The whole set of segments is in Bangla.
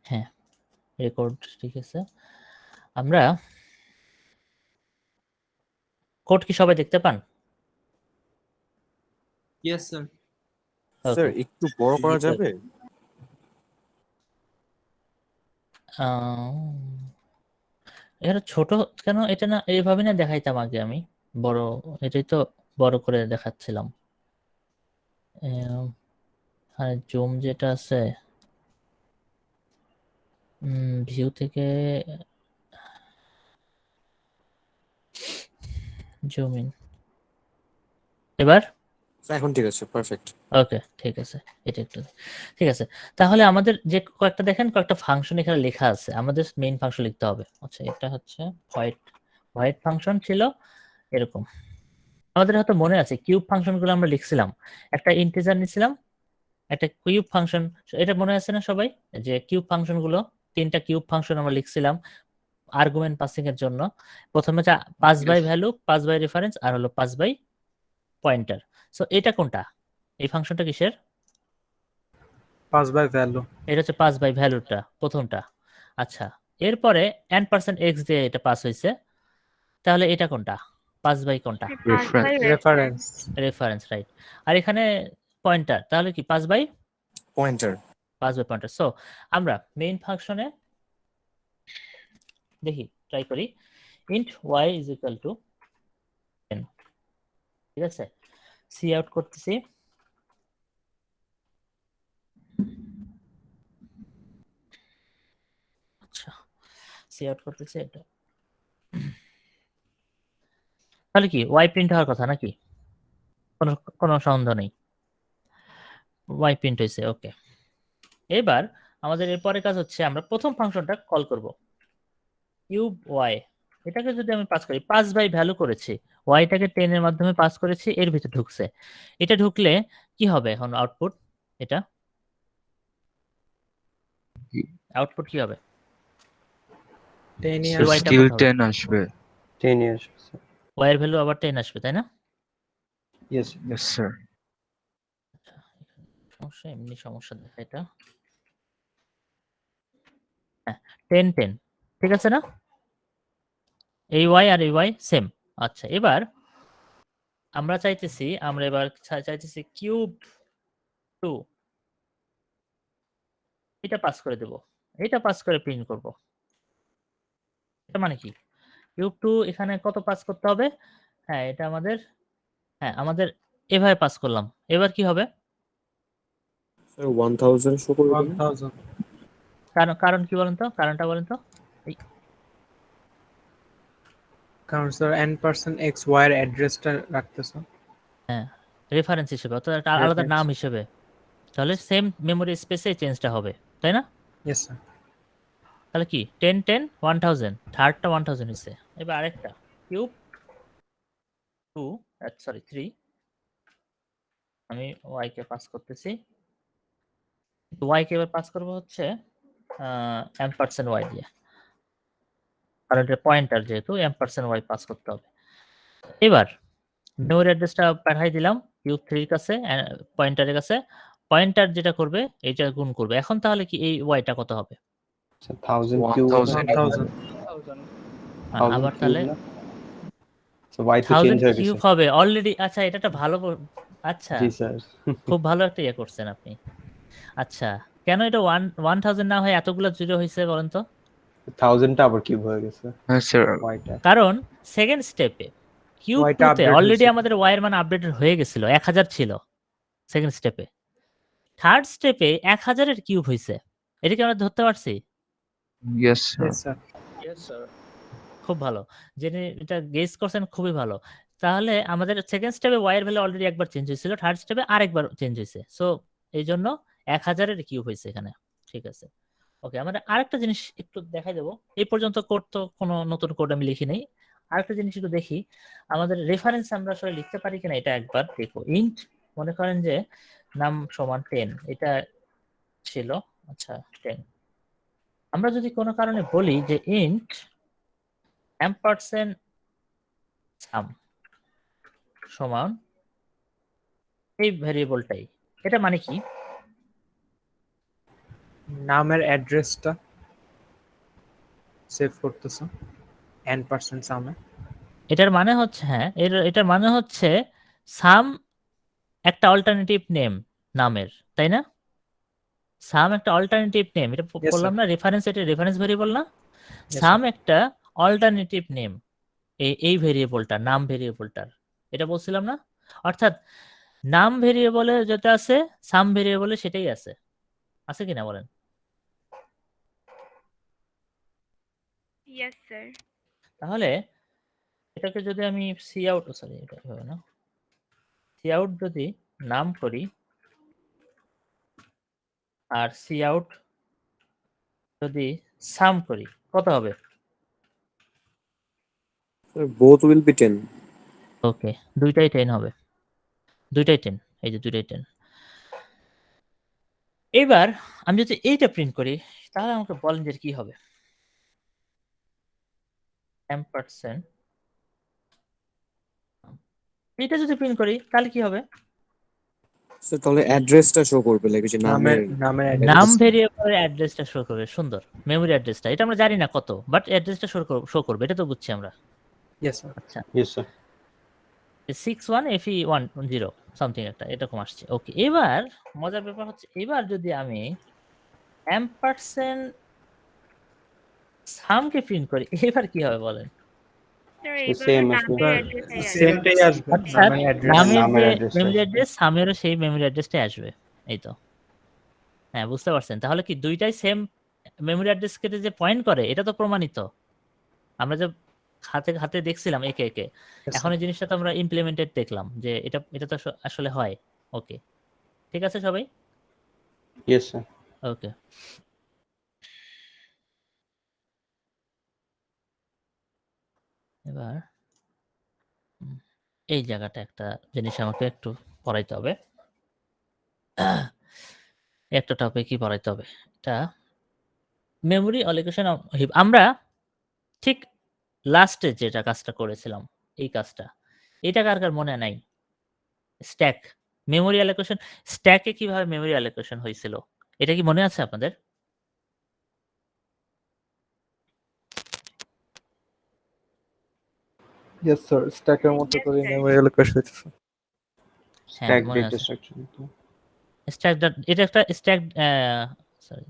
হ্যাঁ, রেকর্ড ঠিক আছে। আমরা কোড কি সবাই দেখতে পান? Yes sir. স্যার ওকে, একটু বড় করা যাবে? এটা ছোট কেন? এটা না এইভাবে না দেখাইতাম আগে আমি বড়, এটাই তো বড় করে দেখাচ্ছিলাম। আর জুম যেটা আছে ভিউ থেকে জুম ইন, এবার এখন ঠিক আছে, পারফেক্ট। ওকে ঠিক আছে, এটা একটু ঠিক আছে। তাহলে আমাদের যে কয়েকটা দেখেন, কয়েকটা ফাংশন এখানে লেখা আছে, আমাদের মেইন ফাংশন লিখতে হবে। আচ্ছা, এটা হচ্ছে হোয়াইট ফাংশন ছিল এরকম। আমাদের হয়তো মনে আছে কিউব ফাংশনগুলো আমরা লিখছিলাম, একটা ইন্টিজার নিছিলাম, একটা কিউব ফাংশন, এটা মনে আছে না সবাই? যে কিউব ফাংশনগুলো, তিনটা কিউব ফাংশন আমরা লিখছিলাম আর্গুমেন্ট পাসিং এর জন্য। প্রথমে হচ্ছে pass by value, pass by reference, আর হলো পাস বাই পয়েন্টার। সো এটা কোনটা? এই ফাংশনটা কিসের? Pass by value. এটা হচ্ছে পাস বাই ভ্যালুটা, প্রথমটা। আচ্ছা, এরপরে n% x দিয়ে এটা পাস হয়েছে, তাহলে এটা কোনটা? পাস বাই কোনটা? রেফারেন্স। Reference, right. আর এখানে পয়েন্টার, তাহলে কি pass by pointer. Pointer. So আমরা মেইন ফাংশনে দেখি, ট্রাই করি, int y is equal to 10, ঠিক আছে? সি আউট করতেছি, আচ্ছা সি আউট করতেছি এটা, তাহলে কি y প্রিন্ট হওয়ার কথা নাকি? কোনো কোনো সন্দেহ নেই, y প্রিন্ট হয়েছে। ওকে, এবার আমাদের এরপরে কাজ হচ্ছে আমরা প্রথম ফাংশনটা কল করব, কিউব ওয়াই। এটাকে যদি আমি পাস করি, পাস বাই ভ্যালু করেছি, ওয়াইটাকে 10 এর মাধ্যমে পাস করেছি, এর ভিতরে ঢুকছে। এটা ঢুকলে কি হবে এখন আউটপুট? এটা আউটপুট কি হবে? 10 এই y টা স্টিল কত হবে? 10 আসবে। 10 years. y এর ভ্যালু আবার 10 আসবে, তাই না? Yes. Yes sir. সমস্যা, এমনি সমস্যা দেখা এটা। হ্যাঁ, 10 10 ঠিক আছে না? এই y আর এই y সেম। আচ্ছা, এবার আমরা চাইতেছি, আমরা এবার চাইতেছি কিউব 2, এটা পাস করে দেব, এটা পাস করে প্রিন্ট করব। এটা মানে কি? কিউব 2 এখানে কত পাস করতে হবে? হ্যাঁ, এটা আমাদের, হ্যাঁ আমাদের এভাবে পাস করলাম। এবার কি হবে? স্যার 1000 শো করবে কেন? 1000। কারণ কি বলেন তো? কারণটা বলেন তো। কারণ স্যার n% x y এর অ্যাড্রেসটা রাখতেছো। হ্যাঁ, রেফারেন্স হিসেবে, অর্থাৎ একটা আলাদা নাম হিসেবে, তাহলে সেম মেমোরি স্পেসে চেঞ্জটা হবে, তাই না? Yes sir. তাহলে কি 10 10 1000, থার্ডটা 1000 হইছে। এবার আরেকটা কিউব 2, সরি 3, আমি y কে পাস করতেছি, y কে এবার পাস করব হচ্ছে m% y দিয়ে, কারণ এটা পয়েন্টার যেহেতু m%y পাস করতে হবে। এবার মেমোরি অ্যাড্রেসটা পাঠাই দিলাম কিউব 3 এর কাছে, পয়েন্টারের কাছে। পয়েন্টার যেটা করবে এইটা গুণ করবে। এখন তাহলে কি এই ওয়াইটা কত হবে? So 1000 cube. 1000। আবার 1000 তাহলে cube. So y to 1000 change হয়ে কিউব গেছে। হবে অলরেডি। আচ্ছা, এটা একটা ভালো আচ্ছা, জি স্যার। খুব ভালো একটা ইয়ে করছেন আপনি। আচ্ছা, কেন এটা 1000 না হয় এতগুলো জিরো হয়েছে বলেন তো? 1000 টা আবার কিউব হয়ে গেছে। হ্যাঁ স্যার। y টা। কারণ সেকেন্ড স্টেপে কিউব Y টা 2 তে update অলরেডি হয়েছে। আমাদের ওয়াই এর মান আপডেটেড হয়ে গেছিল, 1000 ছিল সেকেন্ড স্টেপে। থার্ড স্টেপে 1000 এর কিউব হইছে। এটা কি আমরা ধরতে পারছি? Yes sir. Yes sir. খুব ভালো, জেনে এটা গেস করছেন, খুবই ভালো। তাহলে আমাদের সেকেন্ড স্টেপে ওয়াই এর ভ্যালু অলরেডি একবার চেঞ্জ হয়েছিল, থার্ড স্টেপে আরেকবার চেঞ্জ হয়েছে। সো এই জন্য 1000 এর কিউব হয়েছে এখানে। ঠিক আছে, ওকে। আমরা আরেকটা জিনিস একটু দেখাই দেবো। এই পর্যন্ত কোড তো কোনো নতুন কোড আমি লিখি নাই। আরেকটা জিনিস একটু দেখি, আমাদের রেফারেন্স আমরা আসলে লিখতে পারি কিনা এটা একবার দেখো। ইন্ট, মনে করেন যে নাম সমান 10, এটা ছিল, আচ্ছা 10। আমরা যদি কোনো কারণে বলি যে ইন্ট ampersand sum সমান এই ভ্যারিয়েবলটাই, এটা মানে কি? নামের অ্যাড্রেসটা সেভ করতেছো n% সামে। এটার মানে হচ্ছে এটার মানে হচ্ছে সাম একটা অল্টারনেটিভ নেম নামের, তাই না? সাম একটা অল্টারনেটিভ নেম, এটা Yes, বললাম sir. না, এটা রেফারেন্স ভেরিয়েবল না? Yes, সাম sir. একটা অল্টারনেটিভ নেম এই ভেরিয়েবলটা, নাম ভেরিয়েবলটার, এটা বলছিলাম না? অর্থাৎ নাম ভেরিয়েবলে যেটা আছে সাম ভেরিয়েবলে সেটাই আছে, আছে কিনা বলেন? Yes, sir. তাহলে এটাকে যদি আমি সি আউট, সরি এটা হবে না, সি আউট যদি নাম করি আর সি আউট যদি সাম করি কত হবে? Sir, both will be 10. ওকে, দুইটাই 10 হবে, দুইটাই 10, এই যে দুইটাই 10। এবার আমি যদি এইটা প্রিন্ট করি তাহলে আমাকে বলেন যে কি হবে? m%, এটা যদি প্রিন্ট করি তাহলে কি হবে? Sir, তাহলে অ্যাড্রেসটা শো করবে, লাইক যে নামের নামের নামের নাম অ্যাড্রেস ভেরিয়েবলের অ্যাড্রেসটা শো করবে, সুন্দর। মেমরি অ্যাড্রেসটা এটা আমরা জানি না কত, বাট অ্যাড্রেসটা শো করবে, এটা তো বুঝছি আমরা। Yes sir. আচ্ছা, Yes, sir. 61FE10 সামথিং একটা এরকম আসছে। ওকে, এবার মজার ব্যাপার হচ্ছে এবার যদি আমি m% সামকে প্রিন্ট করি এবার কি হবে বলেন? Sir, The এইবার same as নামের well. অ্যাড্রেসটাই আসবে। সেমটাই আসবে আচ্ছা, নামের অ্যাড্রেস। নামের নামের যে address টা মেমরি আসবে। অ্যাড্রেস সামেরও সেই মেমরি অ্যাড্রেসটাই আসবে, এই তো। হ্যাঁ, বুঝতে পারছেন? তাহলে কি দুইটাই সেম মেমরি অ্যাড্রেস কেটে যে পয়েন্ট করে এটা তো প্রমাণিত। আমরা যে হাতে হাতে দেখছিলাম একে একে, এখন এই জিনিসটা তো আমরা ইমপ্লিমেন্টেড দেখলাম যে এটা তো আসলে হয়। ওকে, ঠিক আছে সবাই? Yes, sir. ওকে, এবার এই জায়গাটা একটা জিনিস আমাকে একটু পড়াইতে হবে, একটা টপিকই পড়াইতে হবে। এটা মেমরি অ্যালোকেশন হিপ। আমরা ঠিক লাস্টে যেটা কাজটা করেছিলাম, এই কাজটা, এটা কার কার মনে নাই? স্ট্যাক মেমরি অ্যালোকেশন, স্ট্যাকে কিভাবে মেমরি অ্যালোকেশন হয়েছিল এটা কি মনে আছে আপনাদের? Yes, sir. স্ট্যাকের মতো Yes, করে sir. মেমরি অ্যালোকেশন হইতেছে। হ্যাঁ, Stack মনে data আছে। structure. স্ট্যাক, এটা একটা স্ট্যাক, সরি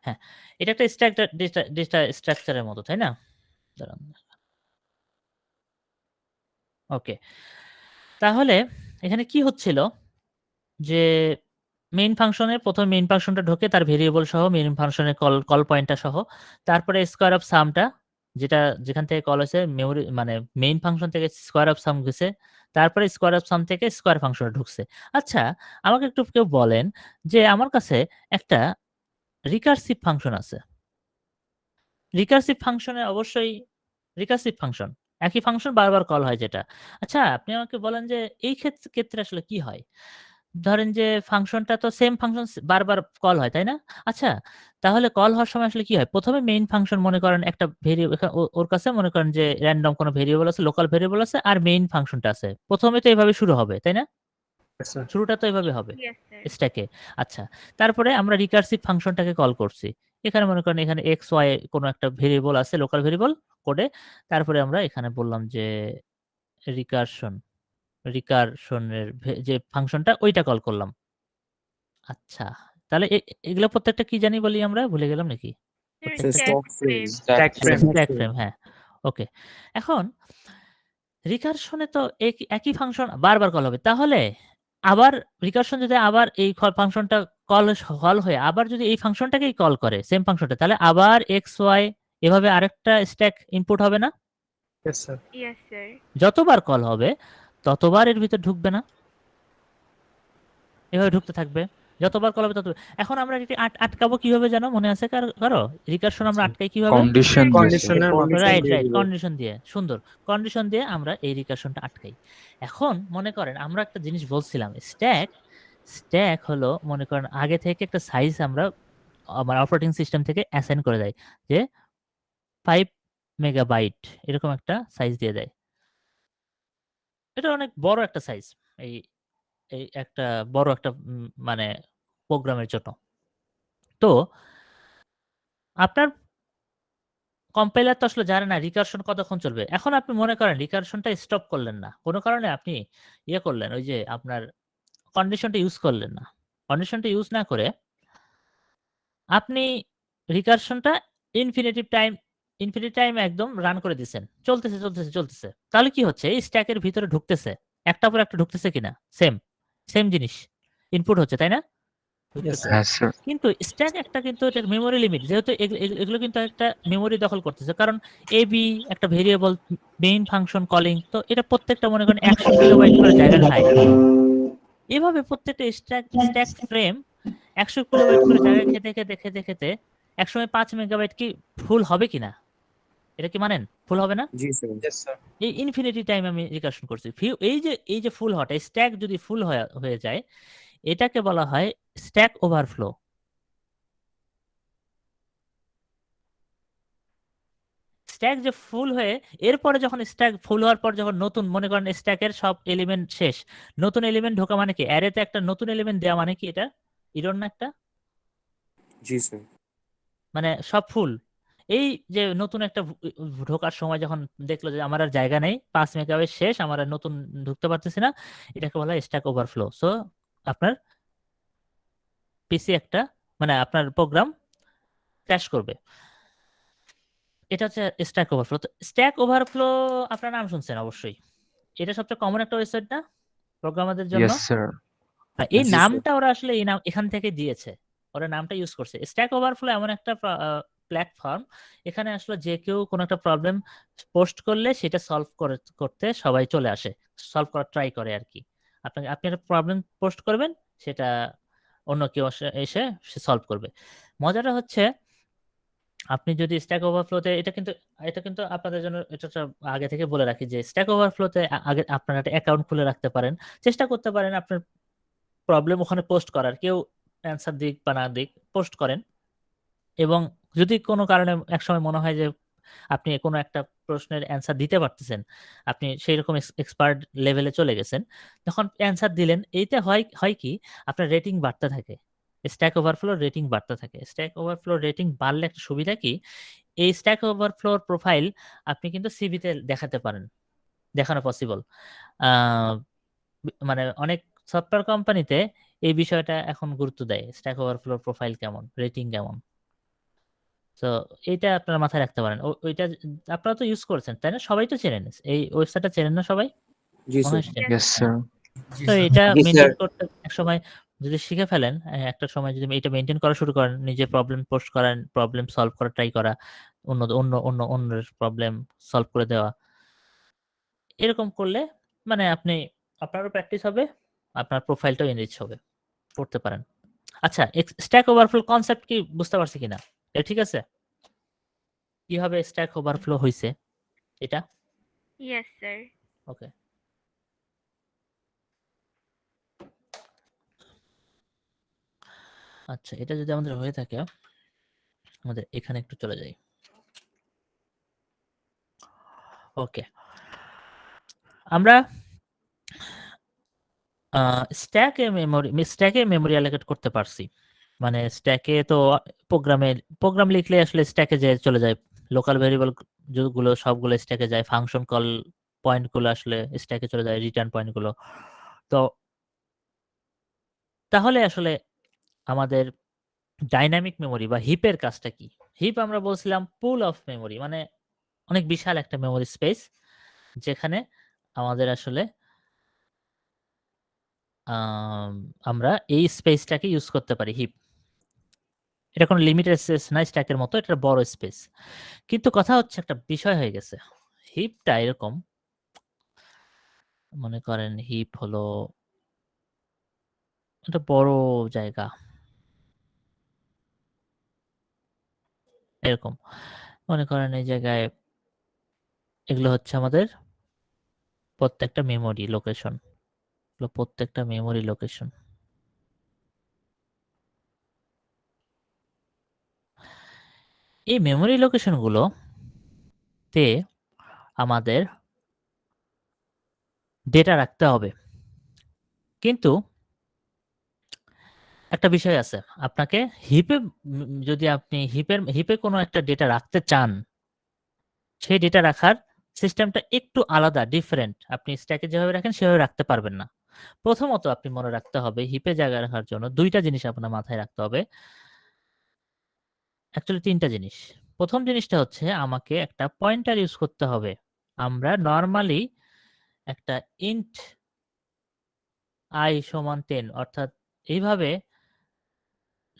হ্যাঁ, এটা একটা স্ট্যাক ডেটা স্ট্রাকচারের মতো, তাই না? দাঁড়ান, ওকে। তাহলে এখানে কি হচ্ছিল যে মেইন ফাংশনের প্রথমে মেইন ফাংশনটা ঢোকে তার ভেরিয়েবল সহ মেইন ফাংশনের কল পয়েন্টটা সহ, তারপরে স্কোয়ার অফ সামটা যেটা যেখান থেকে কল হয়েছে মেমরি মানে মেইন ফাংশন থেকে স্কোয়ার অফ সাম গেছে, তারপরে স্কোয়ার অফ সাম থেকে স্কোয়ার ফাংশনে ঢুকছে। আচ্ছা, আমাকে একটু কেউ বলেন যে আমার কাছে একটা রিকার্সিভ ফাংশন আছে। রিকার্সিভ ফাংশনে অবশ্যই রিকার্সিভ ফাংশন একই ফাংশন বারবার কল হয় যেটা। আচ্ছা, আপনি আমাকে বলেন যে এই ক্ষেত্রে আসলে কি হয়? ধরেন যে ফাংশনটা তো সেম ফাংশন বারবার কল হয়, তাই না? আচ্ছা, তাহলে কল হওয়ার সময় আসলে কি হয়? ১ম এ মেইন ফাংশন মনে করেন একটা ওর কাছে মনে করেন যে র‍্যান্ডম কোনো ভেরিয়েবল আছে, লোকাল ভেরিয়েবল আছে আর মেইন ফাংশনটা আছে। ১ম এ তো এভাবে শুরু হবে, তাই না? Yes, sir. শুরুটা তো এভাবে হবে Yes, sir. স্ট্যাকে। আচ্ছা, তারপরে আমরা রিকার্সিভ ফাংশনটাকে কল করছি। এখানে মনে করেন এখানে x, y কোনো একটা ভেরিয়েবল আছে, লোকাল ভেরিয়েবল কোডে। তারপরে আমরা এখানে বললাম যে রিকারশন, রিকারশনের যে ফাংশনটা ওইটা কল করলাম। আচ্ছা, তাহলে এগুলো প্রত্যেকটা কি জানি বলি আমরা? ভুলে গেলাম নাকি? Sir, প্রত্যেকটা stack stock frame. phrase. Stack frame. Stack frame, হ্যাঁ। ওকে। এখন রিকারশনে তো একই ফাংশন বারবার কল হবে। তাহলে আবার রিকারশন যদি আবার এই ফাংশনটা কল হয়ে আবার যদি এই ফাংশনটাকেই কল করে সেম ফাংশনটা, তাহলে আবার x, y এভাবে আরেকটা স্ট্যাক ইনপুট হবে না? Yes, sir. Yes, sir. যতবার কল হবে ততবার এর ভিতর ঢুকবে না? এভাবে ঢুকতে থাকবে। যতবার কল হবে তত। এখন আমরা এটাকে আটকাবো কিভাবে জানো? মনে আছে কারো? রিকারশন আমরা আটকাই কিভাবে? কন্ডিশন কন্ডিশনের মাধ্যমে রাইট, দিয়ে রাইট। দিল। কন্ডিশন দিয়ে। সুন্দর। কন্ডিশন দিয়ে আমরা এই রিকারশনটা আটকাই। এখন মনে করেন আমরা একটা জিনিস বলছিলাম, স্ট্যাক হলো মনে করেন আগে থেকে একটা সাইজ আমরা আমার অপারেটিং সিস্টেম থেকে অ্যাসাইন করে দেয় যে 5 মেগাবাইট এরকম একটা সাইজ দিয়ে দেয়। এটা অনেক বড় একটা সাইজ। এই এই একটা বড় একটা মানে প্রোগ্রামের জন্য। তো আপনার কম্পাইলার তো আসলে জানে না রিকারশন কতক্ষণ চলবে। এখন আপনি মনে করেন রিকারশনটা স্টপ করলেন না। কোন কারণে আপনি করলেন, ওই যে আপনার কন্ডিশনটা ইউজ করলেন না। কন্ডিশনটা ইউজ না করে আপনি রিকারশনটা ইনফিনিটি টাইম একদম রান করে দিছেন। চলতেছে। তাহলে কি হচ্ছে? এই স্ট্যাকের ভিতরে ঢুকতেছে। একটার পর একটা ঢুকতেছে কিনা? সেম জিনিস। ইনপুট হচ্ছে, তাই না? Yes, ঢুকতেছে। sir. Yes, sir. কিন্তু স্ট্যাক একটা কিন্তু এটার মেমোরি লিমিট। যেহেতু এগুলো কিন্তু একটা মেমোরি দখল করতেছে। কারণ এবি একটা ভেরিয়েবল, মেইন ফাংশন কলিং, তো এটা প্রত্যেকটা মনে করেন 100 কিলোবাইট করে জায়গা খায়। এভাবে প্রত্যেকটা স্ট্যাক ফ্রেম 100 কিলোবাইট করে জায়গা খেতে একসময় 5 মেগাবাইট কি ফুল হবে কিনা? এটা কি মানেন? ফুল হবে না? জি স্যার। Yes, sir. এই ইনফিনিটি টাইম আমি রিকারশন করছি। এই যে ফুল হওয়াটা, স্ট্যাক যদি ফুল হয়ে যায়, এটাকে বলা হয় স্ট্যাক ওভারফ্লো। স্ট্যাক যে ফুল হয়ে এরপরে যখন স্ট্যাক ফুল হওয়ার পর যখন নতুন মনে করেন স্ট্যাকের সব এলিমেন্ট শেষ, নতুন এলিমেন্ট ঢোকা মানে কি? অ্যারেতে একটা নতুন এলিমেন্ট দেওয়া মানে কি? এটা ইরর না একটা? জি স্যার। মানে সব ফুল। এই যে নতুন একটা ঢোকার সময় যখন দেখলো যে আমার আর জায়গা নেই, 5 মেগাবাইট শেষ, আমার আর নতুন ঢুকতে পারতেছি না, এটাকে বলা হয় স্ট্যাক ওভারফ্লো। সো আপনার পিসি একটা মানে আপনার প্রোগ্রাম ক্র্যাশ করবে। এটা হচ্ছে স্ট্যাক ওভারফ্লো। তো স্ট্যাক ওভারফ্লো আপনার নাম শুনছেন অবশ্যই। এটা সবচেয়ে কমন একটা ওয়েবসাইট না প্রোগ্রামারদের জন্য? Yes, sir. এই জি স্যার। নামটা ওরা আসলে এই নাম এখান থেকে দিয়েছে। ওরা নামটা ইউজ করছে। স্ট্যাক ওভারফ্লো এমন একটা প্ল্যাটফর্ম, এখানে আসলে যে কেউ কোনো একটা প্রবলেম পোস্ট করলে সেটা সলভ করতে সবাই চলে আসে। সলভ করার ট্রাই করে আরকি। আপনি একটা প্রবলেম পোস্ট করবেন, সেটা অন্য কেউ এসে সে সলভ করবে। মজাটা হচ্ছে আপনি যদি স্ট্যাক ওভারফ্লোতে এটা কিন্তু আপনাদের জন্য এটা আগে থেকে বলে রাখি যে স্ট্যাক ওভারফ্লোতে আগে আপনারা একটা অ্যাকাউন্ট খুলে রাখতে পারেন। চেষ্টা করতে পারেন আপনার প্রবলেম ওখানে পোস্ট করার। কেউ অ্যান্সার দিক বা না দিক পোস্ট করেন। এবং যদি কোনো কারণে একসময় মনে হয় যে আপনি কোনো একটা প্রশ্নের অ্যান্সার দিতে পারতেছেন, আপনি সেইরকম এক্সপার্ট লেভেলে চলে গেছেন, তখন অ্যান্সার দিলেন। এইতে হয় কি আপনার রেটিং বাড়তে থাকে। স্ট্যাক ওভারফ্লোর রেটিং বাড়তে থাকে। স্ট্যাক ওভারফ্লোর রেটিং বাড়লে একটা সুবিধা কি, এই স্ট্যাক ওভারফ্লোর প্রোফাইল আপনি কিন্তু সিভিতে দেখাতে পারেন। দেখানো পসিবল। আ মানে অনেক সফটওয়্যার কোম্পানিতে এই বিষয়টা এখন গুরুত্ব দেয়। স্ট্যাক ওভারফ্লোর প্রোফাইল কেমন, রেটিং কেমন। সো এইটা আপনারা মাথায় রাখতে পারেন। ওইটা আপনারা তো ইউজ করেছেন, তাই না? সবাই তো চেনেন। এই ওয়েবসাইটটা চেনেন না সবাই? জি মনে স্যার। হয় চেনেন। Yes, হ্যাঁ। sir. তো এটা জি স্যার। মেইনটেইন করতে একসময় যদি শিখে ফেলেন, একটা সময় যদি এটা মেইনটেইন করা শুরু করেন, নিজে প্রবলেম পোস্ট করেন, প্রবলেম সলভ করার ট্রাই করা, অন্যের প্রবলেম সলভ করে দেওয়া। এরকম করলে মানে আপনারও প্র্যাকটিস হবে, আপনার প্রোফাইলটাও এনরিচ হবে। করতে পারেন। আচ্ছা, স্ট্যাক ওভারফ্লো কনসেপ্ট কি বুঝতে পারছি কিনা? এটা ঠিক আছে? কিভাবে স্ট্যাক ওভারফ্লো হইছে এটা? Yes, sir. ওকে। আচ্ছা, এটা যদি আমাদের হয়ে থাকে, আমাদের এখানে একটু চলে যাই। ওকে। আমরা স্ট্যাকে মেমোরি অ্যালোকেট করতে পারছি। মানে স্ট্যাকে তো প্রোগ্রাম লিখলে আসলে স্ট্যাকে চলে যায়। লোকাল ভেরিয়েবল গুলো সবগুলো স্ট্যাকে যায়। ফাংশন কল পয়েন্ট গুলো আসলে স্ট্যাকে চলে যায়, রিটার্ন পয়েন্ট গুলো। তো তাহলে আসলে আমাদের ডাইনামিক মেমোরি বা হিপের কাজটা কি? হিপ আমরা বলছিলাম পুল অফ মেমোরি, মানে অনেক বিশাল একটা মেমোরি স্পেস, যেখানে আমাদের আসলে আম আমরা এই স্পেসটাকে ইউজ করতে পারি হিপ। এটা কোনো লিমিটেড স্পেস না স্ট্যাকের মতো, এটা বড় স্পেস। কিন্তু কথা হচ্ছে একটা বিষয় হয়ে গেছে। হিপটা এরকম, মনে করেন হিপ হলো একটা বড় জায়গা। এরকম। মনে করেন এই জায়গায় এগুলো হচ্ছে আমাদের প্রত্যেকটা মেমোরি লোকেশন। প্রত্যেকটা মেমোরি লোকেশন। এই মেমোরি লোকেশনগুলো তে আমাদের ডেটা রাখতে হবে। কিন্তু একটা বিষয় আছে। আপনাকে হিপে যদি আপনি হিপে কোনো একটা ডেটা রাখতে চান, সেই ডেটা রাখার সিস্টেমটা একটু আলাদা, ডিফারেন্ট। আপনি স্ট্যাকে যেভাবে রাখেন সেভাবে রাখতে পারবেন না। প্রথমত আপনি মনে রাখতে হবে হিপে জায়গা রাখার জন্য ২ টা জিনিস আপনার মাথায় রাখতে হবে। অ্যাকচুয়ালি ৩ টা জিনিস। ১ম জিনিসটা হচ্ছে আমাকে একটা পয়েন্টার ইউজ করতে হবে। আমরা নরমালি একটা ইন্ট i সমান 10 অর্থাৎ এইভাবে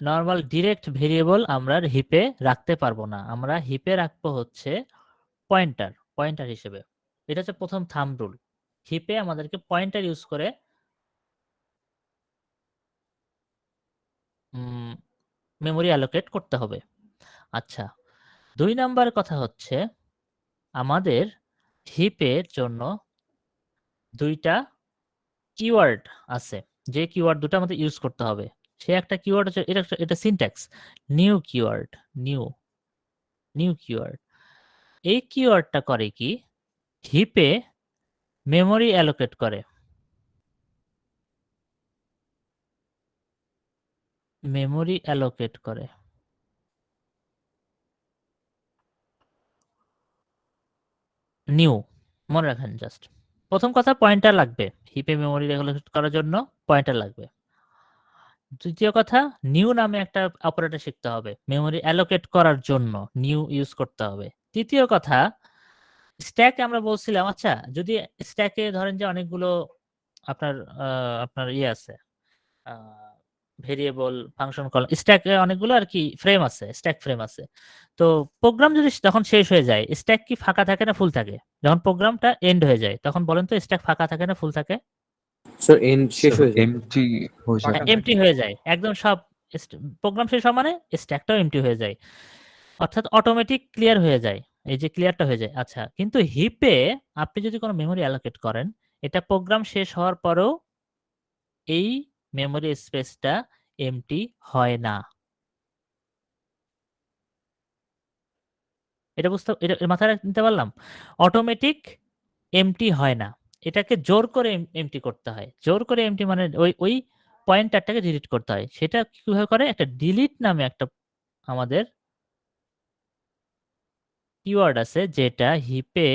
নরমাল ডিরেক্ট ভেরিয়েবল আমরা হিপে রাখতে পারবো না। আমরা হিপে রাখবো হচ্ছে পয়েন্টার হিসেবে। এটা হচ্ছে ১ম থাম্ব রুল। হিপে আমাদেরকে পয়েন্টার ইউজ করে মেমোরি অ্যালোকেট করতে হবে। আচ্ছা, ২ নাম্বার কথা হচ্ছে আমাদের হিপের জন্য ২ টা কিওয়ার্ড আছে। যে কিওয়ার্ড ২ টা আমাদের ইউজ করতে হবে। সে একটা কিওয়ার্ড হচ্ছে এটা syntax. New keyword, new keyword. এই কিওয়ার্ডটা করে কি? হিপে মেমোরি অ্যালোকেট করে। মেমোরি অ্যালোকেট করে। নিউ মনে রাখেন জাস্ট। ১ম কথা পয়েন্টার লাগবে। হিপে মেমোরি অ্যালোকেট করার জন্য পয়েন্টার লাগবে। দ্বিতীয় কথা নিউ নামে একটা অপারেটর শিখতে হবে। মেমোরি অ্যালোকেট করার জন্য নিউ ইউজ করতে হবে। তৃতীয় কথা স্ট্যাকে আমরা বলছিলাম আচ্ছা যদি স্ট্যাকে ধরেন যে অনেকগুলো আপনার আপনার ইয়ে আছে ভেরিয়েবল ফাংশন কল স্ট্যাকে অনেকগুলো আর কি ফ্রেম আছে, স্ট্যাক ফ্রেম আছে। তো প্রোগ্রাম যদি তখন শেষ হয়ে যায় স্ট্যাক কি ফাঁকা থাকে না ফুল থাকে? যখন প্রোগ্রামটা এন্ড হয়ে যায় তখন বলেন তো স্ট্যাক ফাঁকা থাকে না ফুল থাকে? স্যার এন্ড শেষ হয়ে যায়। এমটি হয়ে যায়। ফাঁকা এমটি হয়ে যায়। একদম সব প্রোগ্রাম শেষ হওয়া মানে স্ট্যাকটাও এমটি হয়ে যায়। অর্থাৎ অটোমেটিক ক্লিয়ার হয়ে যায়। এই যে ক্লিয়ারটা হয়ে যায়। আচ্ছা, কিন্তু হিপে আপনি যদি কোনো মেমোরি অ্যালোকেট করেন, এটা প্রোগ্রাম শেষ হওয়ার পরেও এই মেমোরি স্পেসটা এমটি হয় না। এটা এটা মাথায় নিতে পারলাম? অটোমেটিক এমটি হয় না। এটাকে জোর করে এমটি করতে হয়। জোর করে এমটি মানে ওই পয়েন্টারটাকে ডিলিট করতে হয়। সেটা কিভাবে করে? একটা ডিলিট নামে একটা আমাদের কিওয়ার্ড আছে যেটা হিপে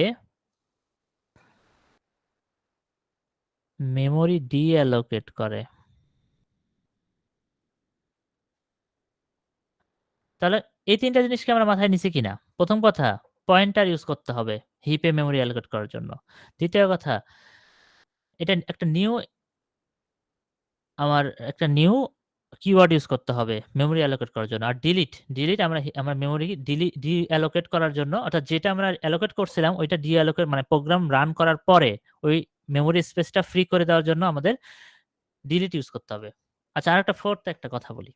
মেমোরি ডিঅ্যালোকেট করে। তাহলে এই ৩ টা জিনিসকে আমরা মাথায় নিছি কিনা? ১ম কথা পয়েন্টার ইউজ করতে হবে হিপে মেমোরি অ্যালোকেট করার জন্য। দ্বিতীয় কথা এটা একটা নিউ কিওয়ার্ড ইউজ করতে হবে মেমোরি অ্যালোকেট করার জন্য। আর ডিলিট আমরা মেমোরি ডিঅ্যালোকেট করার জন্য অর্থাৎ যেটা আমরা অ্যালোকেট করছিলাম ওইটা ডিঅ্যালোকেট মানে প্রোগ্রাম রান করার পরে ওই মেমোরি স্পেসটা ফ্রি করে দেওয়ার জন্য আমাদের ডিলিট ইউজ করতে হবে। আচ্ছা আরেকটা ফোর্থ একটা কথা বলি।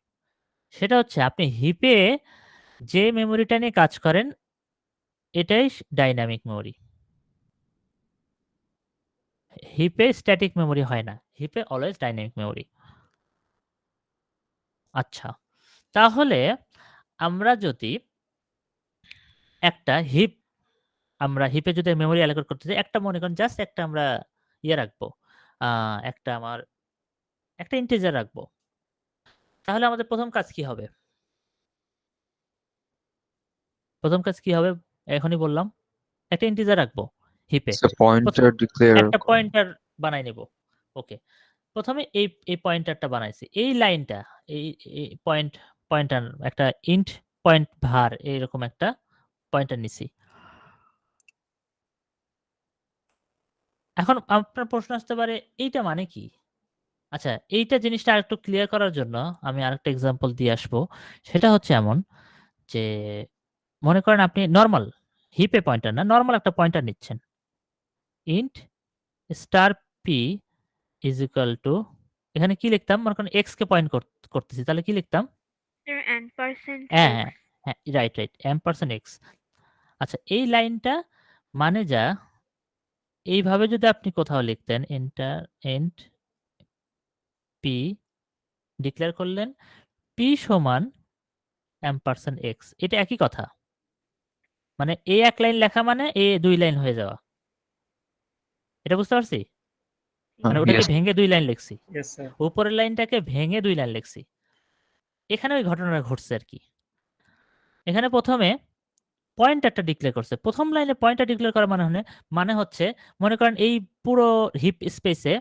সেটা হচ্ছে আপনি হিপে যে মেমোরিটা নিয়ে কাজ করেন এটাই ডাইনামিক মেমোরি। হিপে স্ট্যাটিক মেমোরি হয় না। হিপে অলওয়েজ ডাইনামিক মেমোরি। আচ্ছা, তাহলে আমরা যদি একটা আমরা হিপে যদি মেমোরি অ্যালোকেট করতে চাই, একটা মনে করেন জাস্ট একটা আমরা ইয়ে রাখবো। একটা ইন্টিজার রাখবো। তাহলে আমাদের ১ম কাজ কি হবে? ১ম কাজ কি হবে? এখনই বললাম। একটা ইন্টিজার রাখবো হিপে। পয়েন্টার ডিক্লেয়ার একটা পয়েন্টার বানাই নেব। ওকে। ১ম এ এই পয়েন্টারটা বানাইছি। এই লাইনটা এই পয়েন্টার একটা ইন্ট পয়েন্ট var এরকম একটা পয়েন্টার নিছি। এখন আপনার প্রশ্ন আসতে পারে এইটা মানে কি? আচ্ছা এইটা জিনিসটা আরেকটু ক্লিয়ার করার জন্য আমি আরেকটা এক্সাম্পল দিয়ে আসবো। সেটা হচ্ছে এমন যে মনে করেন আপনি নরমাল হিপে পয়েন্টার না, নরমাল একটা পয়েন্টার নিচ্ছেন। Int star p is equal two এখানে কি লিখতাম? মনে করেন x কে পয়েন্ট করতেছি। তাহলে কি লিখতাম? হ্যাঁ, হ্যাঁ, হ্যাঁ, রাইট, $x। আচ্ছা এই লাইনটা মানে যা এইভাবে যদি আপনি কোথাও লিখতেন এন্ড p ডিক্লেয়ার করলেন p সমান $x এটা একই কথা। মানে এক লাইন লেখা মানে ২ লাইন হয়ে যাওয়া। এটা বুঝতে পারছি? মানে ওটাকে Yes. ভেঙে ২ লাইন লিখছি। Yes, sir. উপরের লাইনটাকে ভেঙে ২ লাইন লিখছি। এখানে ওই ঘটনাটা ঘটছে আর কি। এখানে প্রথমে পয়েন্টারটা ডিক্লেয়ার করছে। প্রথম লাইনে পয়েন্টার ডিক্লেয়ার করা মানে হচ্ছে মনে করেন এই পুরো হিপ স্পেসে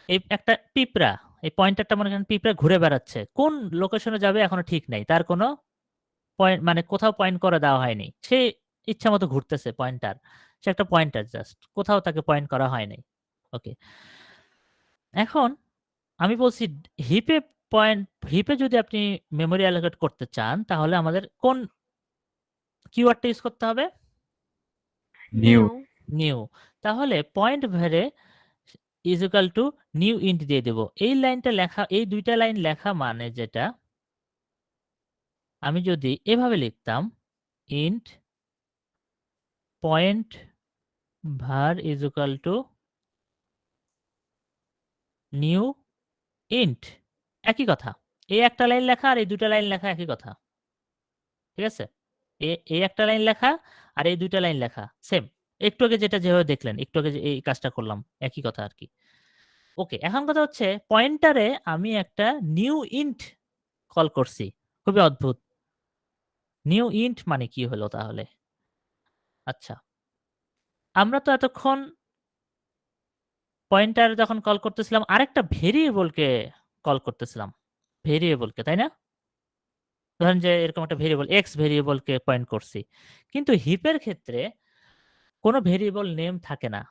এই একটা পিঁপড়া, এই পয়েন্টারটা মনে করেন পিঁপড়া ঘুরে বেড়াচ্ছে, কোন লোকেশনে যাবে এখনো ঠিক নাই, তার কোনো পয়েন্ট মানে কোথাও পয়েন্ট করে দেওয়া হয়নি, সে ইচ্ছা মতো ঘুরতেছে পয়েন্টার, সে একটা পয়েন্টার জাস্ট, কোথাও তাকে পয়েন্ট করা হয় নাই। ওকে, এখন আমি বলছি হিপে হিপে যদি আপনি মেমোরি অ্যালোকেট করতে চান তাহলে আমাদের কোন কিওয়ার্ডটা ইউজ করতে হবে? New. নিউ। তাহলে point var is equal to new int দিয়ে দেব। এই লাইনটা লেখা, এই দুইটা লাইন লেখা মানে যেটা, আমি যদি এভাবে লিখতাম int point var is equal to new int, একই কথা। এই একটা লাইন লেখা আর এই দুইটা লাইন লেখা একই কথা, ঠিক আছে? এই একটা লাইন লেখা আর এই দুইটা লাইন লেখা সেম। একটু আগে যেটা যেভাবে দেখলেন, একটু আগে যে এই কাজটা করলাম, একই কথা আর কি। ওকে, এখন কথা হচ্ছে পয়েন্টারে আমি একটা নিউ ইন্ট কল করছি, খুবই অদ্ভুত। নিউ ইন্ট মানে কি হলো তাহলে? আচ্ছা, আমরা তো এতক্ষণ পয়েন্টার যখন কল করতেছিলাম আরেকটা ভেরিয়েবলকে কল করতেছিলাম, ভেরিয়েবলকে, তাই না? ধরেন যে এরকম একটা ভেরিয়েবল এক্স ভেরিয়েবলকে পয়েন্ট করছি, কিন্তু হিপের ক্ষেত্রে কোনো ভেরিয়েবল নেম থাকে না,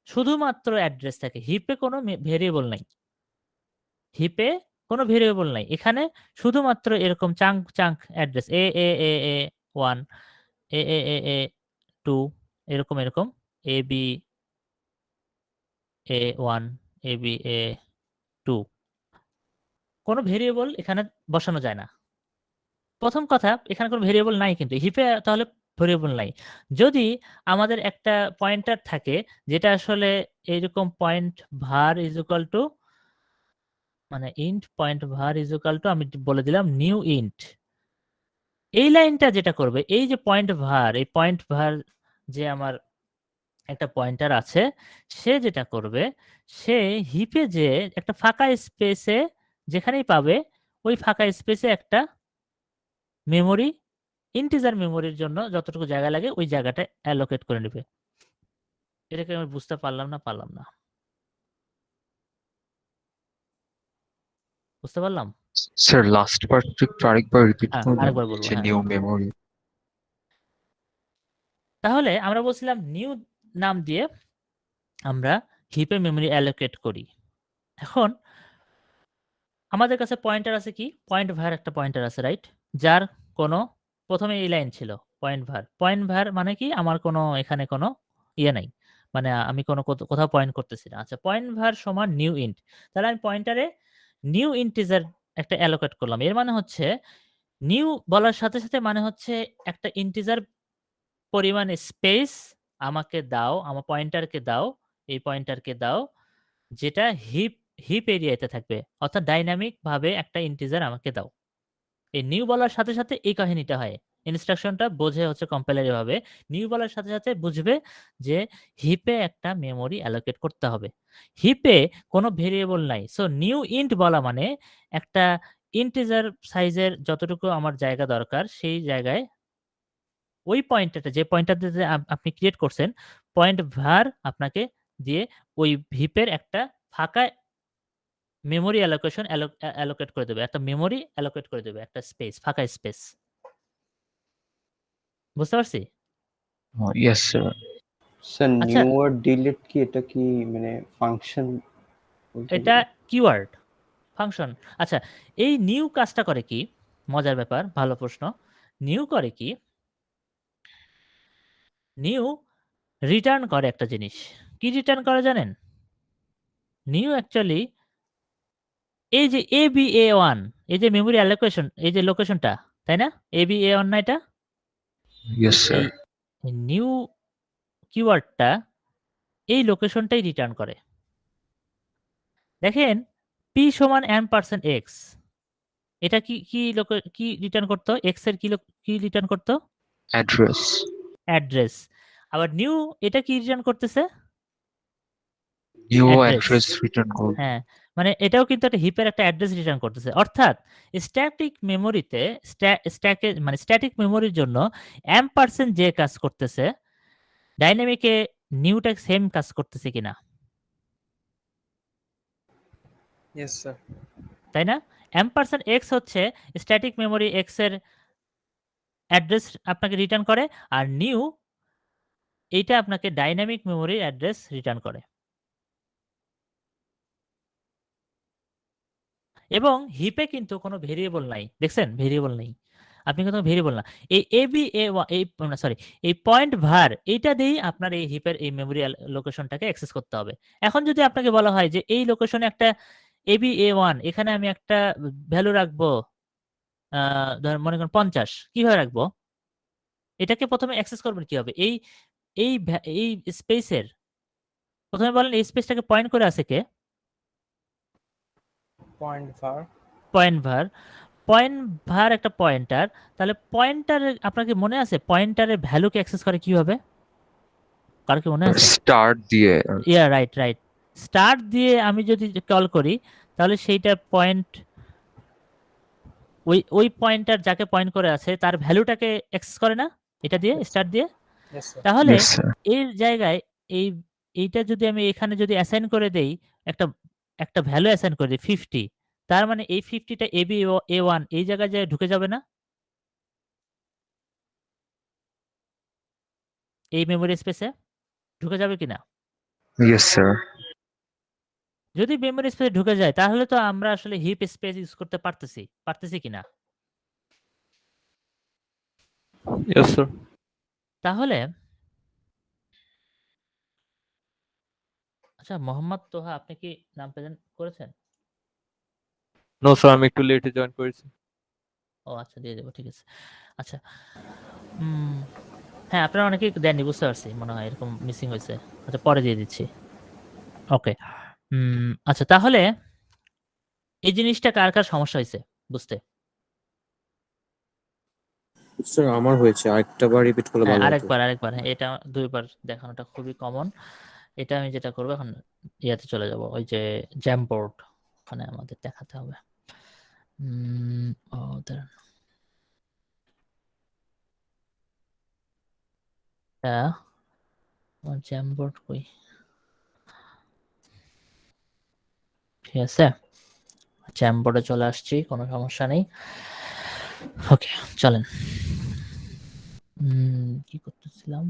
শুধুমাত্র অ্যাড্রেস থাকে। হিপে কোনো ভেরিয়েবল নাই, হিপে কোনো ভেরিয়েবল নাই, এখানে শুধুমাত্র এরকম চাঙ্ক চাঙ্ক অ্যাড্রেস এ এ এ এ 1 এ এ এ এ 2 এরকম এরকম A B A 1 A B A 2, কোনো ভেরিয়েবল এখানে বসানো যায় না। প্রথম কথা, এখানে কোনো ভেরিয়েবল নাই, কিন্তু হিপে তাহলে ভেরিয়েবল নাই। যদি আমাদের একটা পয়েন্টার থাকে যেটা আসলে এইরকম point var is equal to মানে int point var is equal to আমি বলে দিলাম নিউ ইন্ট, এই লাইনটা যেটা করবে, এই যে পয়েন্ট var, এই পয়েন্ট var যে আমার একটা পয়েন্টার আছে, সে যেটা করবে, সে হিপে যে একটা ফাঁকা স্পেসে যেখানেই পাবে ওই ফাঁকা স্পেসে একটা মেমোরি, ইন্টিজার মেমোরির জন্য যতটুকু জায়গা লাগে ওই জায়গাটা অ্যালোকেট করে নেবে। এটাকে আমি বুঝতে পারলাম না বুঝতে পারলাম? Sir, last part একটু আরেকবার রিপিট হ্যাঁ, করবেন? আরেকবার বলবো, যে হ্যাঁ। New memory. তাহলে আমরা বলছিলাম নিউ নাম দিয়ে আমরা হিপে মেমোরি অ্যালোকেট করি। এখন আমাদের কাছে পয়েন্টার আছে কি? পয়েন্ট var একটা পয়েন্টার আছে, রাইট? যার কোনো প্রথমে এই লাইন ছিল পয়েন্ট var। পয়েন্ট var মানে কি? আমার কোনো এখানে কোনো ইয়ে নাই। মানে আমি কোনো কোথাও পয়েন্ট করতেছি না। আচ্ছা, পয়েন্ট var সমান নিউ ইন্ট। তাহলে আমি পয়েন্টারে নিউ ইন্টিজার একটা অ্যালোকেট করলাম। এর মানে হচ্ছে নিউ বলার সাথে, সাথে মানে হচ্ছে একটা ইন্টিজার পরিমাণ স্পেস আমাকে দাও, আমার পয়েন্টারকে দাও, এই পয়েন্টারকে দাও, যেটা হিপ এরিয়াতে থাকবে। অর্থাৎ ডাইনামিক ভাবে একটা ইন্টিজার আমাকে দাও। এই নিউ বলার সাথে, সাথে এই কাহিনীটা হয়। ইনস্ট্রাকশনটা বোঝে হচ্ছে কম্পাইলার এভাবে। নিউ বলার সাথে, সাথে বুঝবে যে হিপে একটা মেমোরি অ্যালোকেট করতে হবে। হিপে কোনো ভেরিয়েবল নাই। সো নিউ ইন্ট বলা মানে একটা ইন্টিজার সাইজের যতটুকু আমার জায়গা দরকার সেই জায়গায় ওই পয়েন্টারটা, যে পয়েন্টারটাতে আপনি ক্রিয়েট করছেন, পয়েন্ট var আপনাকে দিয়ে ওই হিপের একটা ফাঁকা মেমোরি অ্যালোকেশন অ্যালোকেট করে দেবে। একটা মেমোরি অ্যালোকেট করে দেবে, একটা স্পেস, ফাঁকা স্পেস। বুঝতে পারছি? Yes, sir. স্যার আচ্ছা, নিউ আর ডিলিট কি এটা কি মানে ফাংশন? এটা কিওয়ার্ড ফাংশন। আচ্ছা, এই নিউ কাজটা করে কি? মজার ব্যাপার, ভালো প্রশ্ন। নিউ করে কি? নিউ রিটার্ন করে একটা জিনিস। কি রিটার্ন করে জানেন? নিউ অ্যাকচুয়ালি এই যে ABA1, এই যে মেমোরি অ্যালোকেশন, এই যে লোকেশনটা, তাই না? ABA1 না এটা? Yes, sir. এই নিউ কিওয়ার্ডটা এই লোকেশনটাই রিটার্ন করে। দেখেন p সমান $x, এটা কি রিটার্ন করতো? x এর কি রিটার্ন করতো? Address. অ্যাড্রেস। আবার নিউ এটা কি রিটার্ন করতেছে? New Address. address return করবে। হ্যাঁ, মানে এটাও কিন্তু একটা হিপের একটা অ্যাড্রেস রিটার্ন করতেছে। অর্থাৎ স্ট্যাটিক মেমোরিতে স্ট্যাকে মানে স্ট্যাটিক মেমোরির জন্য ampersand যে কাজ করতেছে, ডাইনামিকে নিউটা সেম কাজ করতেছে কিনা, Yes, sir. তাই না? ampersand x হচ্ছে স্ট্যাটিক মেমোরি x এর অ্যাড্রেস আপনাকে রিটার্ন করে, আর নিউ এইটা আপনাকে ডাইনামিক মেমোরির অ্যাড্রেস রিটার্ন করে। এবং হিপে কিন্তু কোনো ভেরিয়েবল নাই। দেখছেন? ভেরিয়েবল নেই। আপনি কিন্তু ভেরিয়েবল না। এই এবি এ এই সরি এই পয়েন্ট var এইটা দিয়েই আপনার এই হিপের এই মেমোরি লোকেশনটাকে অ্যাক্সেস করতে হবে। এখন যদি আপনাকে বলা হয় যে এই লোকেশনে একটা ABA1 এখানে আমি একটা ভ্যালু রাখবো ধরেন মনে করেন 50 কিভাবে রাখবো? এটাকে ১ম এ অ্যাক্সেস করবেন কিভাবে? এই স্পেসের ১ম এ বলেন এই স্পেসটাকে পয়েন্ট করে আছে কে? Point var. পয়েন্ট var একটা পয়েন্টার। তাহলে পয়েন্টারের আপনার কি মনে আছে পয়েন্টারের ভ্যালুকে অ্যাক্সেস করে কিভাবে? কারো কি মনে আছে? স্টার্ট দিয়ে রাইট। স্টার্ট দিয়ে আমি যদি কল করি তাহলে সেইটা পয়েন্ট ওই পয়েন্টার যাকে পয়েন্ট করে আছে তার ভ্যালুটাকে অ্যাক্সেস করে না? এটা দিয়ে স্টার্ট দিয়ে? Yes, sir. তাহলে Yes, sir. এর জায়গায় এইটা যদি আমি এখানে যদি অ্যাসাইন করে দেই একটা ভ্যালু অ্যাসাইন করে দিই 50, তার মানে এই 50 টা A1 এই জায়গায় যেয়ে ঢুকে যাবে না? এই মেমোরি স্পেসে ঢুকে যাবে কিনা? Yes, sir. যদি মেমোরি স্পেসে ঢুকে যায় তাহলে তো আমরা আসলে হিপ স্পেস ইউজ করতে পারতেছি কিনা? Yes, sir. তাহলে আচ্ছা মোহাম্মদ তোহা আপনি কি নাম প্রেজেন্ট করেছেন? No, sir, আমি একটু লেটে জয়েন করেছি। ও আচ্ছা দিয়ে দেবো, ঠিক আছে। আচ্ছা হ্যাঁ আপনারা অনেকেই দেননি, বুঝতে পারছি, মনে হয় এরকম মিসিং হয়েছে। আচ্ছা পরে দিয়ে দিচ্ছি। ওকে। আচ্ছা তাহলে এই জিনিসটা কার কার সমস্যা হয়েছে বুঝতে? স্যার আমার হয়েছে, আরেকটা বার রিপিট করলে হ্যাঁ ভালো হতো। আরেকবার হ্যাঁ, এটা 2 বার দেখানোটা খুবই কমন। এটা আমি যেটা করবো এখন ইয়াতে চলে যাব, ওই যে জ্যামবোর্ড ওখানে আমাদের দেখাতে হবে। ও দাঁড়ান। আমার জ্যামবোর্ড কই? ঠিক আছে, জ্যামবোর্ডে চলে আসছি, কোনো সমস্যা নেই। ওকে চলেন। কি করতেছিলাম?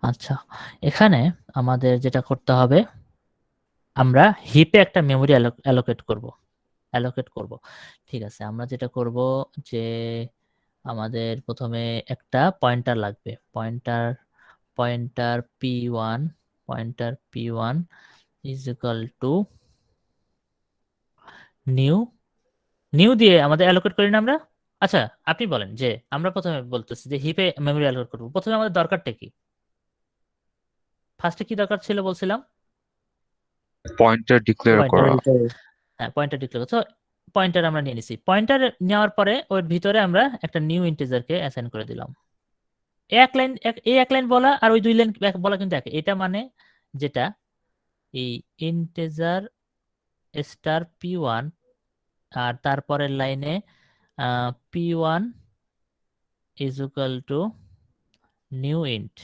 আচ্ছা এখানে আমাদের যেটা করতে হবে, আমরা হিপে একটা মেমোরি অ্যালোকেট করব। ঠিক আছে, আমরা যেটা করব যে আমাদের প্রথমে একটা পয়েন্টার লাগবে। Pointer p1 is equal to new দিয়ে আমাদের অ্যালোকেট করি না আমরা? আচ্ছা আপনি বলেন যে আমরা প্রথমে বলতেছি যে হিপে মেমোরি অ্যালোকেট করব, প্রথমে আমাদের দরকারটা কি? ফার্স্টে কি দরকার ছিল বলছিলাম? Pointer declare pointer. করা। হ্যাঁ পয়েন্টার ডিক্লেয়ার। তো পয়েন্টার আমরা নিয়ে নিছি। পয়েন্টার নেওয়ার পরে ওর ভিতরে আমরা একটা নিউ ইন্টিজারকে অ্যাসাইন করে দিলাম। এক লাইন বলা আর ওই 2 লাইন বলা কিন্তু এক। এটা মানে যেটা এই ইন্টিজার স্টার p1 আর তারপরের লাইনে p1 is equal to new int.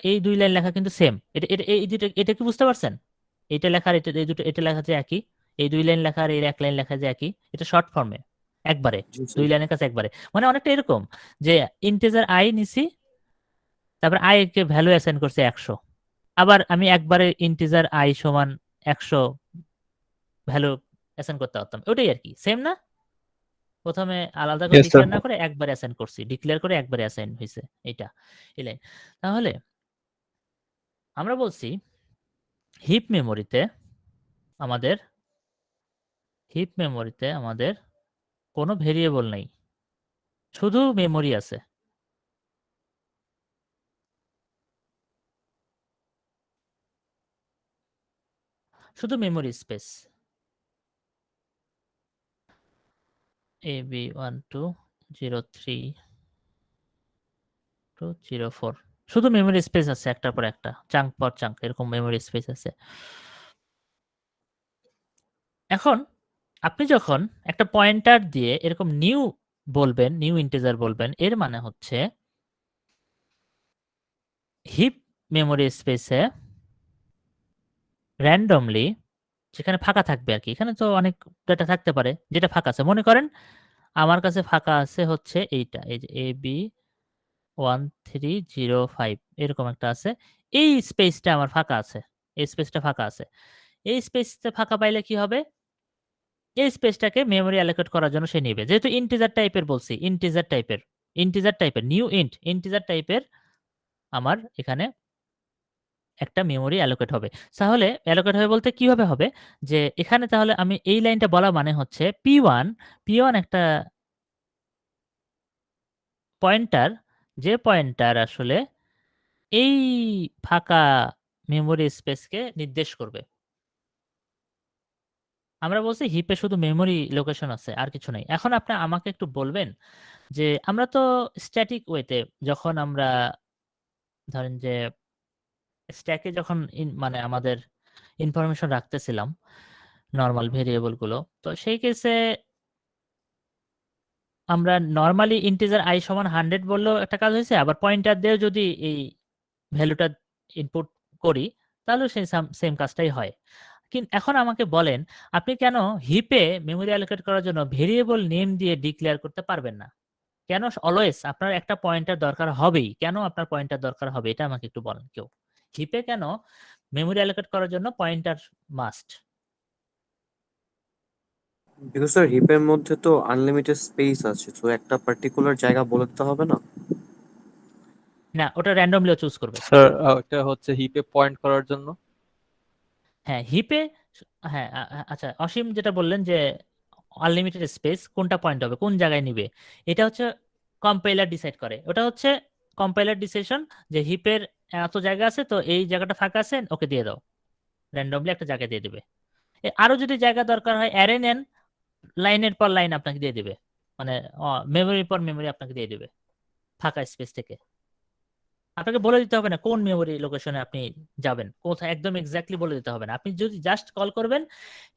এই 2 লাইন লেখা কিন্তু সেম। এটা কি বুঝতে পারছেন? এটা লেখার এটা লেখা যে একই। এই 2 লাইন লেখার এই 1 লাইন লেখা যে একই। এটা শর্ট ফর্মে একবারে জি, স্যার। 2 লাইনের কাছে একবারে। মানে অনেকটা এরকম যে ইন্টিজার i নিছি, তারপর i কে ভ্যালু অ্যাসাইন করছি 100। আবার আমি একবারে ইন্টিজার i সমান 100 ভ্যালু অ্যাসাইন করতে পারতাম। ওটাই আর কি, সেম না? প্রথমে আলাদা করে Yes, sir. ডিক্লেয়ার না করে একবারে অ্যাসাইন করছি, ডিক্লেয়ার করে একবারে অ্যাসাইন হয়েছে এটা এই লাইন। তাহলে আমরা বলছি হিপ মেমোরিতে আমাদের কোনো ভেরিয়েবল নেই, শুধু মেমোরি আছে। শুধু মেমোরি স্পেস AB12 03 to 04 শুধু মেমোরি স্পেস আছে একটার পর একটা, চাঙ্ক পর চাঙ্ক এরকম মেমোরি স্পেস আছে। এখন আপনি যখন একটা পয়েন্টার দিয়ে এরকম নিউ বলবেন, নিউ ইন্টিজার বলবেন, এর মানে হচ্ছে হিপ মেমোরি স্পেসে র্যান্ডমলি যেখানে ফাঁকা থাকবে আর কি, এখানে তো অনেক ডাটা থাকতে পারে, যেটা ফাঁকা আছে মনে করেন আমার কাছে ফাঁকা আছে হচ্ছে এইটা, এই যে AB1305 এরকম একটা আছে, এই স্পেসটা আমার ফাঁকা আছে, এই স্পেসটা ফাঁকা আছে। এই স্পেসটা ফাঁকা পাইলে কি হবে, এই স্পেসটাকে মেমোরি অ্যালোকেট করার জন্য সে নেবে, যেহেতু ইন্টিজার টাইপের বলছি, ইন্টিজার টাইপের নিউ ইন্টিজার টাইপের আমার এখানে একটা মেমোরি অ্যালোকেট হবে। তাহলে অ্যালোকেট হবে বলতে কিভাবে হবে, যে এখানে তাহলে আমি এই লাইনটা বলা মানে হচ্ছে P1 একটা পয়েন্টার, যে পয়েন্টার আসলে এই ফাঁকা মেমোরি স্পেসকে নির্দেশ করবে। আমরা বলছি হিপে শুধু মেমোরি লোকেশন আছে, আর কিছু নাই। এখন আপনি আমাকে একটু বলবেন যে আমরা তো স্ট্যাটিক ওয়েতে যখন আমরা ধরেন যে স্ট্যাকে যখন মানে আমাদের ইনফরমেশন রাখতেছিলাম নরমাল ভেরিয়েবল গুলো, তো সেই কেসে আমরা নরমালি ইন্টিজার i সমান 100 বললেও একটা কাজ হয়েছে, আবার পয়েন্টার দিয়ে যদি এই ভ্যালুটা ইনপুট করি তাহলে সেই সেম কাজটাই হয়। কিন্তু এখন আমাকে বলেন আপনি কেন হিপে মেমোরি অ্যালোকেট করার জন্য ভেরিয়েবল নেম দিয়ে ডিক্লেয়ার করতে পারবেন না? কেন অলওয়েজ আপনার একটা পয়েন্টার দরকার হবেই? কেন আপনার পয়েন্টার দরকার হবে এটা আমাকে একটু বলেন কেউ। হিপে কেন মেমোরি অ্যালোকেট করার জন্য পয়েন্টার মাস্ট? বিকজ স্যার হিপের মধ্যে তো আনলিমিটেড স্পেস আছে, তো একটা পার্টিকুলার জায়গা বলে দিতে হবে না? না, ওটা র্যান্ডমলিও চুজ করবে। স্যার ওটা হচ্ছে হিপে পয়েন্ট করার জন্য। হ্যাঁ হিপে, হ্যাঁ আচ্ছা অসীম যেটা বললেন যে আনলিমিটেড স্পেস কোনটা পয়েন্ট হবে, কোন জায়গায় নিবে, এটা হচ্ছে কম্পাইলার ডিসাইড করে। ওটা হচ্ছে কম্পাইলার ডিসিশন যে হিপের এত জায়গা আছে, তো এই জায়গাটা ফাঁকা আছে, ওকে দিয়ে দাও, র্যান্ডমলি একটা জায়গা দিয়ে দিবে। আরো যদি জায়গা দরকার হয় অ্যারে নেন, লাইনের পর লাইন আপনাকে দিয়ে দিবে, মানে মেমোরির পর মেমোরি আপনাকে দিয়ে দিবে ফাঁকা স্পেস থেকে। আপনাকে বলে দিতে হবে না কোন মেমোরি লোকেশনে আপনি যাবেন, কোথায় একদম এক্স্যাক্টলি বলে দিতে হবে না। আপনি যদি জাস্ট কল করবেন,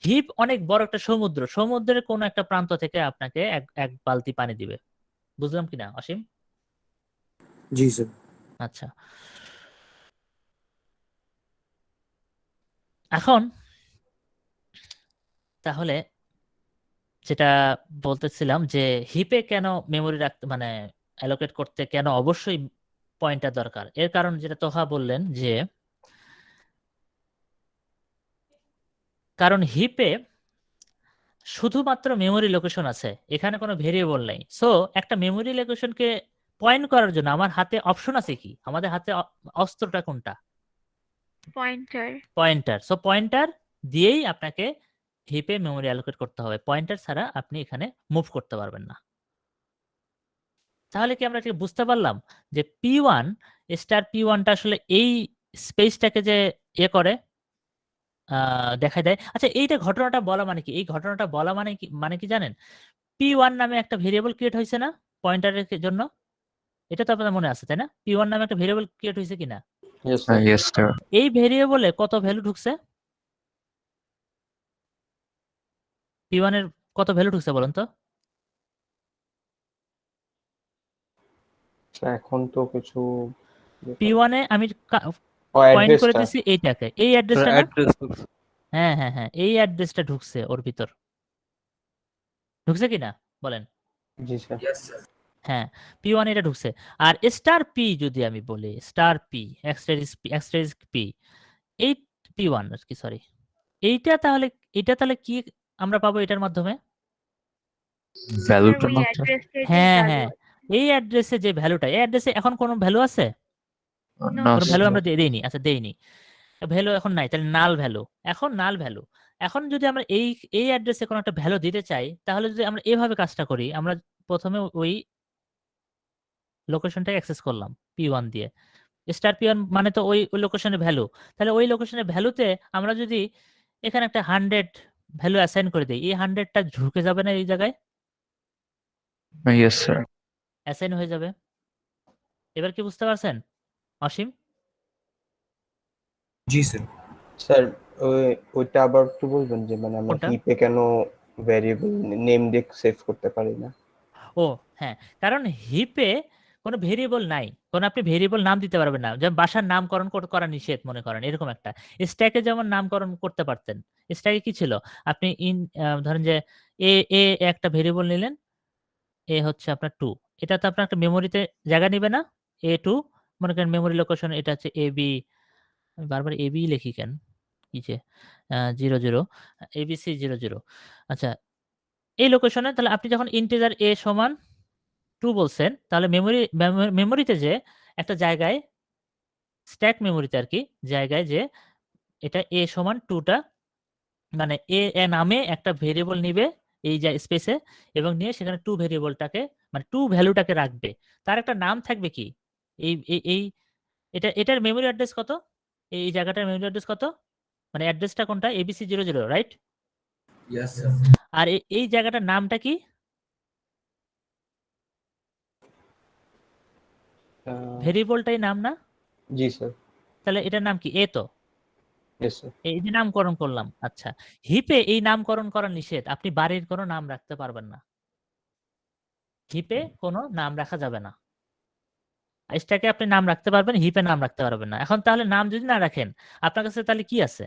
হিপ অনেক বড় একটা সমুদ্র, সমুদ্রের কোন একটা প্রান্ত থেকে আপনাকে এক বালতি পানি দিবে। বুঝলাম কিনা অসীম? জি স্যার। আচ্ছা, এখন তাহলে যেটা বলতেছিলাম যে হিপে কেন মেমোরি রাখতে মানে অ্যালোকেট করতে কেন অবশ্যই পয়েন্টার দরকার, এর কারণ যেটা তোহা বললেন যে কারণ হিপে শুধুমাত্র মেমোরি লোকেশন আছে, এখানে কোনো ভেরিয়েবল নাই। সো একটা মেমোরি লোকেশনকে পয়েন্ট করার জন্য আমার হাতে অপশন আছে কি, আমাদের হাতে অস্ত্রটা কোনটা? পয়েন্টার। সো পয়েন্টার দিয়েই আপনাকে হিপে মেমোরি অ্যালোকেট করতে হবে, পয়েন্টার ছাড়া আপনি এখানে মুভ করতে পারবেন না। তাহলে কি আমরা ঠিক বুঝতে পারলাম যে P1 স্টার P1টা আসলে এই স্পেসটাকে যে করে দেখা দেয়। আচ্ছা এইটা ঘটনাটা বলা মানে কি, এই ঘটনাটা বলা মানে কি জানেন, P1 নামে একটা ভেরিয়েবল ক্রিয়েট হয়েছে না পয়েন্টারের জন্য? এটা তো আপনাদের মনে আছে তাই না? P1 নামে একটা ভেরিয়েবল ক্রিয়েট হয়েছে কিনা? Yes, sir. Yes, sir. এই ভেরিয়েবলে কত ভ্যালু ঢুকছে? P1 এর কত ভ্যালু ঢুকছে বলুন তো? এখন তো কিছু P1 এ আমি পয়েন্ট করে দিছি এইটাকে, এই অ্যাড্রেসটা না? অ্যাড্রেস হ্যাঁ হ্যাঁ হ্যাঁ, এই অ্যাড্রেসটা ঢুকছে ওর ভিতর, ঢুকছে কিনা বলেন? জি স্যার। হ্যাঁ P1 এটা ঢুকছে। আর স্টার পি যদি আমি বলি, স্টার পি এক্সট্রেস পি, এই P1 আর কি, সরি, এটা তাহলে কি আমরা পাবো এটার মাধ্যমে? ভ্যালুটার মধ্যে হ্যাঁ হ্যাঁ, এই অ্যাড্রেসে যে ভ্যালুটা, এই অ্যাড্রেসে এখন কোনো ভ্যালু আছে? না কোনো ভ্যালু sir. আমরা দেইনি, আচ্ছা দেইনি, ভ্যালু এখন নাই, তাহলে নাল ভ্যালু, এখন নাল ভ্যালু। এখন যদি আমরা এই অ্যাড্রেসে কোনো একটা ভ্যালু দিতে চাই, তাহলে যদি আমরা এভাবে কাজটা করি, আমরা প্রথমে ওই লোকেশনটাকে অ্যাক্সেস করলাম P1 দিয়ে, স্টার P1 মানে তো ওই লোকেশনের ভ্যালু, তাহলে ওই লোকেশনের ভ্যালুতে আমরা যদি এখানে একটা 100 ভ্যালু অ্যাসাইন করে দিই, এই 100টা ঢুকে যাবে না এই জায়গায়? Yes, sir. অ্যাসাইন হয়ে যাবে। এবার কি বুঝতে পারছেন? অসীম? জি স্যার। স্যার ওইটা আবার একটু বলবেন যে মানে আমরা কোনটা? হিপে কেন ভ্যারিয়েবল নেম দিয়ে সেভ করতে পারি না? ও হ্যাঁ, কারণ হিপে কোনো ভেরিয়েবল নাই। কোনো আপনি ভেরিয়েবল নাম দিতে পারবেন না। যেমন বাসার নামকরণ করা নিষেধ মনে করেন এরকম একটা। স্ট্যাকে যেমন নামকরণ করতে পারতেন। স্ট্যাকে কি ছিল? আপনি ধরেন যে এ একটা ভেরিয়েবল নিলেন, এ হচ্ছে আপনার 2 এটা তো আপনার একটা মেমোরিতে জায়গা নিবে না? A2 মনে করেন মেমোরি লোকেশন এটা হচ্ছে AB আমি বারবার AB লিখি কেন? কি যে 00 ABC 00 আচ্ছা এই লোকেশনে তাহলে আপনি যখন ইন্টিজার A সমান 2 বলছেন তাহলে মেমোরিতে যে একটা জায়গায় স্ট্যাক মেমোরিতে আরকি জায়গায় যে এটা A সমান 2 টা মানে এ নামে একটা ভেরিয়েবল নিবে এই যে স্পেসে এবং নিয়ে সেখানে 2 ভেরিয়েবলটাকে মানে 2 ভ্যালুটাকে রাখবে। তার একটা নাম থাকবে কি? এই এটার মেমোরি অ্যাড্রেস কত? এই জায়গাটার মেমোরি অ্যাড্রেস কত? মানে অ্যাড্রেসটা কোনটা? ABC00 right? Yes sir. আর এই জায়গাটার নামটা কি? ভেরিয়েবলটাই নাম না? জি স্যার। তাহলে এটার নাম কি? A তো? Yes sir. এই যে নামকরণ করলাম। আচ্ছা। হিপে এই নামকরণ করা নিষেধ। আপনি বাড়ির কোনো নাম রাখতে পারবেন না। হিপে কোনো নাম রাখা যাবে না। স্ট্যাকে আপনি নাম রাখতে পারবেন, হিপে নাম রাখতে পারবেন না। এখন তাহলে নাম যদি না রাখেন, আপনার কাছে তাহলে কি আছে?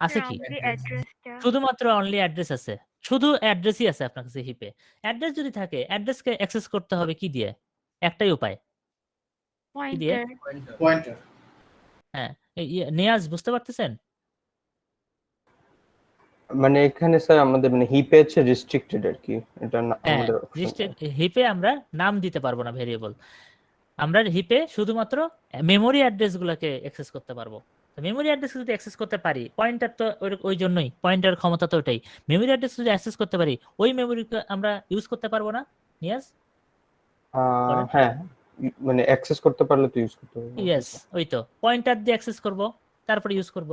আছে কি? only অ্যাড্রেসটা শুধুমাত্র অনলি অ্যাড্রেস আছে। শুধু অ্যাড্রেসই আছে আপনার কাছে হিপে। অ্যাড্রেস যদি থাকে, অ্যাড্রেসকে অ্যাক্সেস করতে হবে কি দিয়ে? একটাই উপায়। কি দিয়ে? Pointer pointer. হ্যাঁ। নিয়াজ বুঝতে পারতেছেন? মানে এখানে স্যার আমাদের মানে হিপে হচ্ছে রেস্ট্রিক্টেড আর কি। এটা হ্যাঁ, আমাদের option নেই। হিপে আমরা নাম দিতে পারবো না ভেরিয়েবল। আমরা হিপে শুধুমাত্র মেমোরি অ্যাড্রেস গুলাকে অ্যাক্সেস করতে পারবো। মেমোরি অ্যাড্রেস যদি অ্যাক্সেস করতে পারি, পয়েন্টার তো ওই জন্যই পয়েন্টার ক্ষমতা তো ওটাই। মেমোরি অ্যাড্রেস যদি অ্যাক্সেস করতে পারি, ওই মেমোরিকে আমরা ইউজ করতে পারবো না? নিয়াজ? বলেন। হ্যাঁ, মানে অ্যাক্সেস করতে পারলে তো ইউজ করতে পারবো। ইয়েস, ওই তো পয়েন্টার দিয়ে অ্যাক্সেস করব, তারপরে ইউজ করব।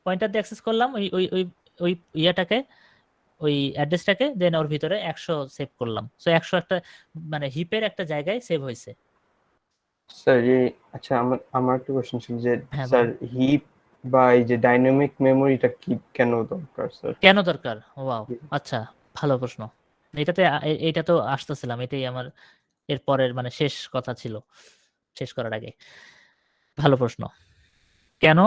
পয়েন্টার দিয়ে অ্যাক্সেস করলাম ওই ওই ওই ওই ইয়াটাকে ওই অ্যাড্রেসটাকে দেন ওর ভিতরে 100 সেভ করলাম। সো 100 একটা মানে হিপের একটা জায়গায় সেভ হয়েছে। স্যার আচ্ছা আমার একটা কোশ্চেন ছিল যে হ্যাঁ, স্যার বলেন। হিপ বা এই যে ডাইনামিক মেমোরিটা কি কেন দরকার স্যার? কেন দরকার? ওয়াও! আচ্ছা, ভালো প্রশ্ন। এটাতে এইটা তো আসতেছিলাম। এটাই আমার এর পরের মানে শেষ কথা ছিল। শেষ করার আগে। ভালো প্রশ্ন। কেন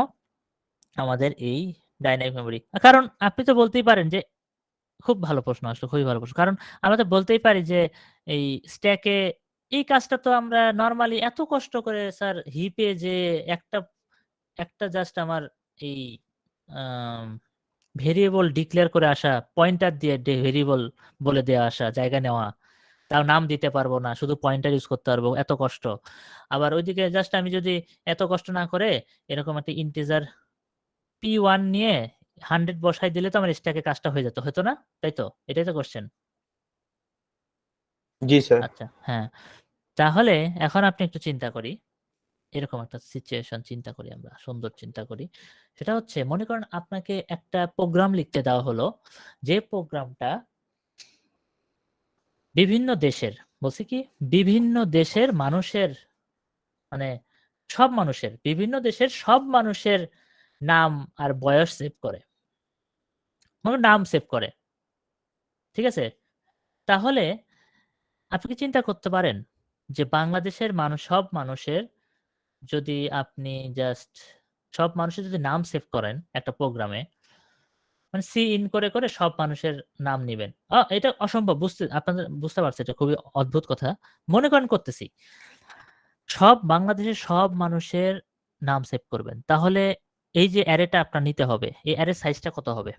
আমাদের এই ডাইনামিক মেমোরি? কারণ আপনি তো বলতেই পারেন যে খুব ভালো প্রশ্ন আসলে খুবই ভালো প্রশ্ন। কারণ আমরা তো বলতেই পারি যে এই স্ট্যাকে এই কাজটা তো আমরা নরমালি এত কষ্ট করে স্যার হিপে যে একটা জাস্ট আমার এই আম ভেরিয়েবল ডিক্লেয়ার করে আসা, পয়েন্টার দিয়ে ভেরিয়েবল বলে দেয়া আসা, জায়গা নেওয়া। তাও নাম দিতে পারবো না। শুধু পয়েন্টার ইউজ করতে পারবো। এত কষ্ট। আবার ওইদিকে জাস্ট আমি যদি এত কষ্ট না করে এরকম একটা ইন্টিজার P1 নিয়ে 100 বসায় দিলে তো আমার স্ট্যাকে কাজটা হয়ে যেত। হতো না? তাই তো? এটাই তো কোয়েশ্চেন। জি স্যার। আচ্ছা, হ্যাঁ। তাহলে এখন আপনি একটু চিন্তা করি। এরকম একটা সিচুয়েশন চিন্তা করি আমরা। সুন্দর চিন্তা করি। সেটা হচ্ছে মনে করেন আপনাকে একটা প্রোগ্রাম লিখতে দেওয়া হলো। যে প্রোগ্রামটা বিভিন্ন দেশের, বলছি কি? বিভিন্ন দেশের মানুষের মানে বিভিন্ন দেশের সব মানুষের নাম আর বয়স সেভ করে। নাম সেভ করে। ঠিক আছে? তাহলে আপনি কি চিন্তা করতে পারেন যে বাংলাদেশের সব মানুষের যদি আপনি জাস্ট সব মানুষের যদি নাম সেভ করেন একটা প্রোগ্রামে, মানে সি ইন করে সব মানুষের নাম নিবেন। এটা অসম্ভব আপনাদের বুঝতে পারছি এটা খুবই অদ্ভুত কথা। মনে করেন করতেছি। বাংলাদেশের সব মানুষের নাম সেভ করবেন। তাহলে এই যে অ্যারেটা আপনার নিতে হবে, এই অ্যারের সাইজটা কত হবে?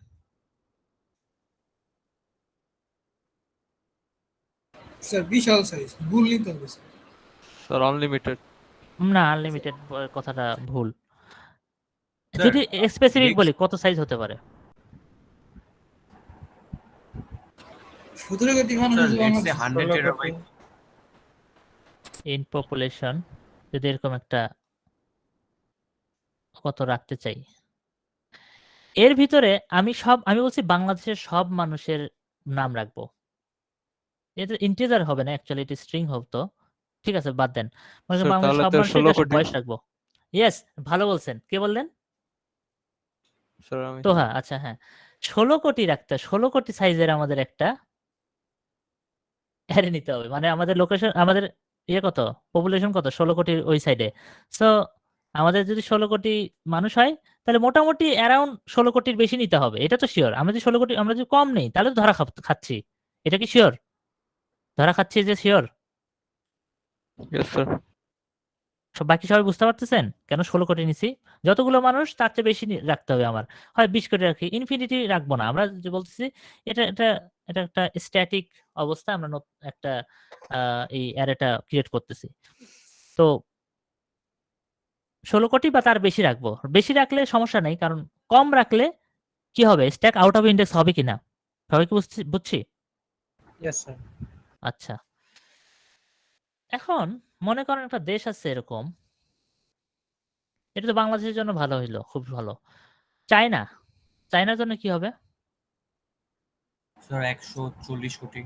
স্যার বিশাল সাইজ, ভুল নিতে হবে স্যার। Sir unlimited. না, আনলিমিটেড কথাটা ভুল। স্যার, যদি স্পেসিফিক next- বলি কত সাইজ হতে পারে? 17 কোটি মানুষ স্যার, আছে let's say বাংলাদেশে। 100 টেরাবাইট। ইন পপুলেশন যদি এরকম একটা কত রাখতে চাই? এর ভিতরে আমি বলছি বাংলাদেশের সব মানুষের নাম রাখবো। এটা ইন্টিজার হবে না অ্যাকচুয়ালি এটা স্ট্রিং হতো। ঠিক আছে বাদ দেন। মনে করেন স্যার বাংলাদেশের তাহলে সব তো মানুষের 16 জাস্ট কোটি। বয়স রাখবো। ইয়েস, ভালো বলছেন। কে বললেন? স্যার আমি তোহা, আচ্ছা হ্যাঁ। 16 কোটি রাখতে 16 কোটি সাইজের আমাদের একটা অ্যারে নিতে হবে। মানে আমাদের লোকেশন আমাদের কত? পপুলেশন কত? 16 কোটির ওই সাইডে। সো আমাদের যদি 16 কোটি মানুষ হয়, তাহলে মোটামুটি অ্যারাউন্ড 16 কোটির বেশি নিতে হবে। এটা তো সিওর। আমরা যদি 16 কোটি আমরা যদি কম নেই, তাহলে তো ধরা খাচ্ছি। এটা কি সিওর? ধরা খাচ্ছি যে সিওর? Yes sir. বাকি সবাই বুঝতে পারতেছেন? কেন 16 কোটি নিছি? যতগুলো মানুষ তার চেয়ে বেশি রাখতে হবে আমার। হয় 20 কোটি রাখি। ইনফিনিটি রাখবো না। আমরা যে বলতেছি এটা এটা এটা একটা স্ট্যাটিক অবস্থা। আমরা একটা এই অ্যারেটা ক্রিয়েট করতেছি। তো 16 কোটি বা তার বেশি রাখবো। বেশি রাখলে সমস্যা নেই। কারণ কম রাখলে কি হবে? স্ট্যাক আউট অফ ইন্ডেক্স হবে কিনা? সবাই কি বুঝছি? Yes sir. আচ্ছা। এখন মনে করেন একটা দেশ আছে এরকম। এটা তো বাংলাদেশের জন্য ভালো হইলো, খুব ভালো। চায়না। চায়নার জন্য কি হবে? স্যার 140 কোটি।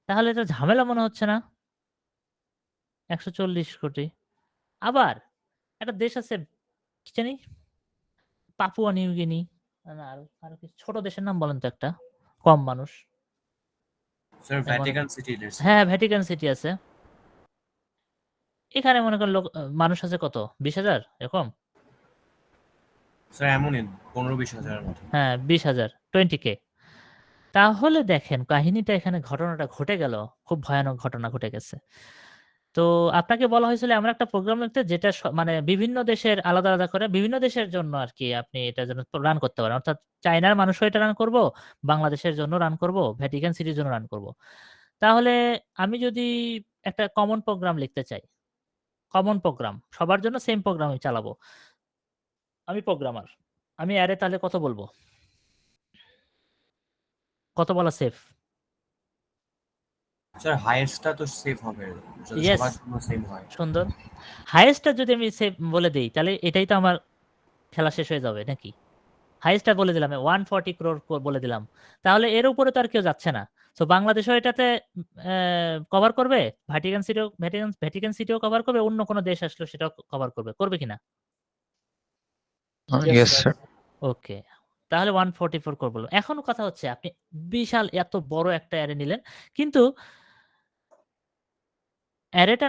তাহলে এটা ঝামেলা মনে হচ্ছে না? 140 কোটি। আবার একটা দেশ আছে কি জানি? Papua New Guinea. না আরো কি ছোট দেশের নাম বলেন তো একটা। কম মানুষ। Sir Vatican city. হ্যাঁ, ভ্যাটিকান সিটি আছে। এখানে মনে করেন মানুষ আছে কত? 20,000 এরকম? স্যার এমনই 15-20 হাজারের মতো। হ্যাঁ, 20,000 20K। তাহলে দেখেন কাহিনীটা এখানে ঘটনাটা ঘটে গেল। খুব ভয়ানক ঘটনা ঘটে গেছে। তো আপনাকে বলা হয়েছিল এমন একটা প্রোগ্রাম লিখতে যেটা মানে বিভিন্ন দেশের আলাদা, আলাদা করে বিভিন্ন দেশের জন্য আরকি আপনি এটার জন্য রান করতে পারেন। অর্থাৎ চায়নার মানুষও এটা রান করব, বাংলাদেশের জন্য রান করব, ভ্যাটিকান সিটির জন্য রান করব। তাহলে আমি যদি একটা কমন প্রোগ্রাম লিখতে চাই, কমন প্রোগ্রাম সবার জন্য সেম প্রোগ্রাম আমি চালাবো। আমি প্রোগ্রামার। আমি অ্যারে তাহলে কত বলবো? কত বলা সেফ? স্যার হাইয়েস্টটা তো সেভ হবে যদি ইয়েস, সবার জন্য সেম হয়। সুন্দর। হাইয়েস্টটা যদি আমি সেভ বলে দেই তাহলে এটাই তো আমার খেলা শেষ হয়ে যাবে নাকি? হাইয়েস্টটা বলে দিলাম 140 ক্রোর বলে দিলাম। তাহলে এর উপরে তো আর কেউ যাচ্ছে না। সো বাংলাদেশও এটাতে কভার করবে, ভ্যাটিকান সিটিও কভার করবে, অন্য কোনো দেশ আসলেও সেটাও কভার করবে। করবে কিনা? Yes, sir. ওকে। তাহলে 144 ক্রোর বললাম। এখন কথা হচ্ছে আপনি বিশাল এত বড় একটা অ্যারে নিলেন। কিন্তু অ্যারেটা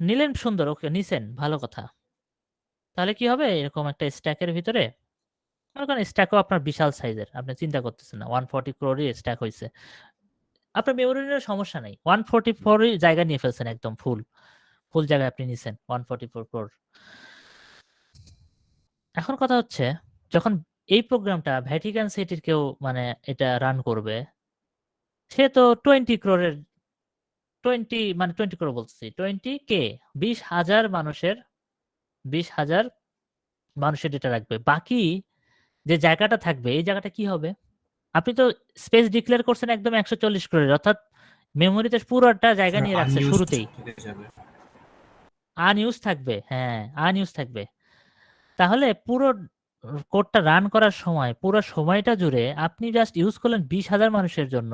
নিলেন সুন্দর, ওকে নিছেন, ভালো কথা। তাহলে কি হবে? এরকম একটা স্ট্যাকের ভিতরে মনে করেন স্ট্যাকও আপনার বিশাল সাইজের। আপনি চিন্তা করতেছেন না। 140 ক্রোরই স্ট্যাক হইছে। আপনার মেমোরি নিলে সমস্যা নাই। 144 ই জায়গা নিয়ে ফেলছেন একদম ফুল। ফুল জায়গা আপনি নিছেন 144 ক্রোর। এখন কথা হচ্ছে যখন এই প্রোগ্রামটা ভ্যাটিকান সিটির কেউ মানে এটা রান করবে, সে তো 20 ক্রোরের 20 ক্রোর বলতেছি 20K 20,000 মানুষের ডেটা রাখবে। বাকি যে জায়গাটা থাকবে এই জায়গাটা কি হবে? আপনি তো স্পেস ডিক্লেয়ার করছেন একদম 140 ক্রোড়ের, অর্থাৎ মেমোরিতে পুরোটা জায়গা স্যার নিয়ে রাখছে আনইউজড শুরুতেই। থেকে যাবে। আনইউজ থাকবে, হ্যাঁ, আনইউজ থাকবে। তাহলে পুরো কোডটা রান করার সময়, পুরো সময়টা জুড়ে আপনি জাস্ট ইউজ করলেন 20,000 মানুষের জন্য,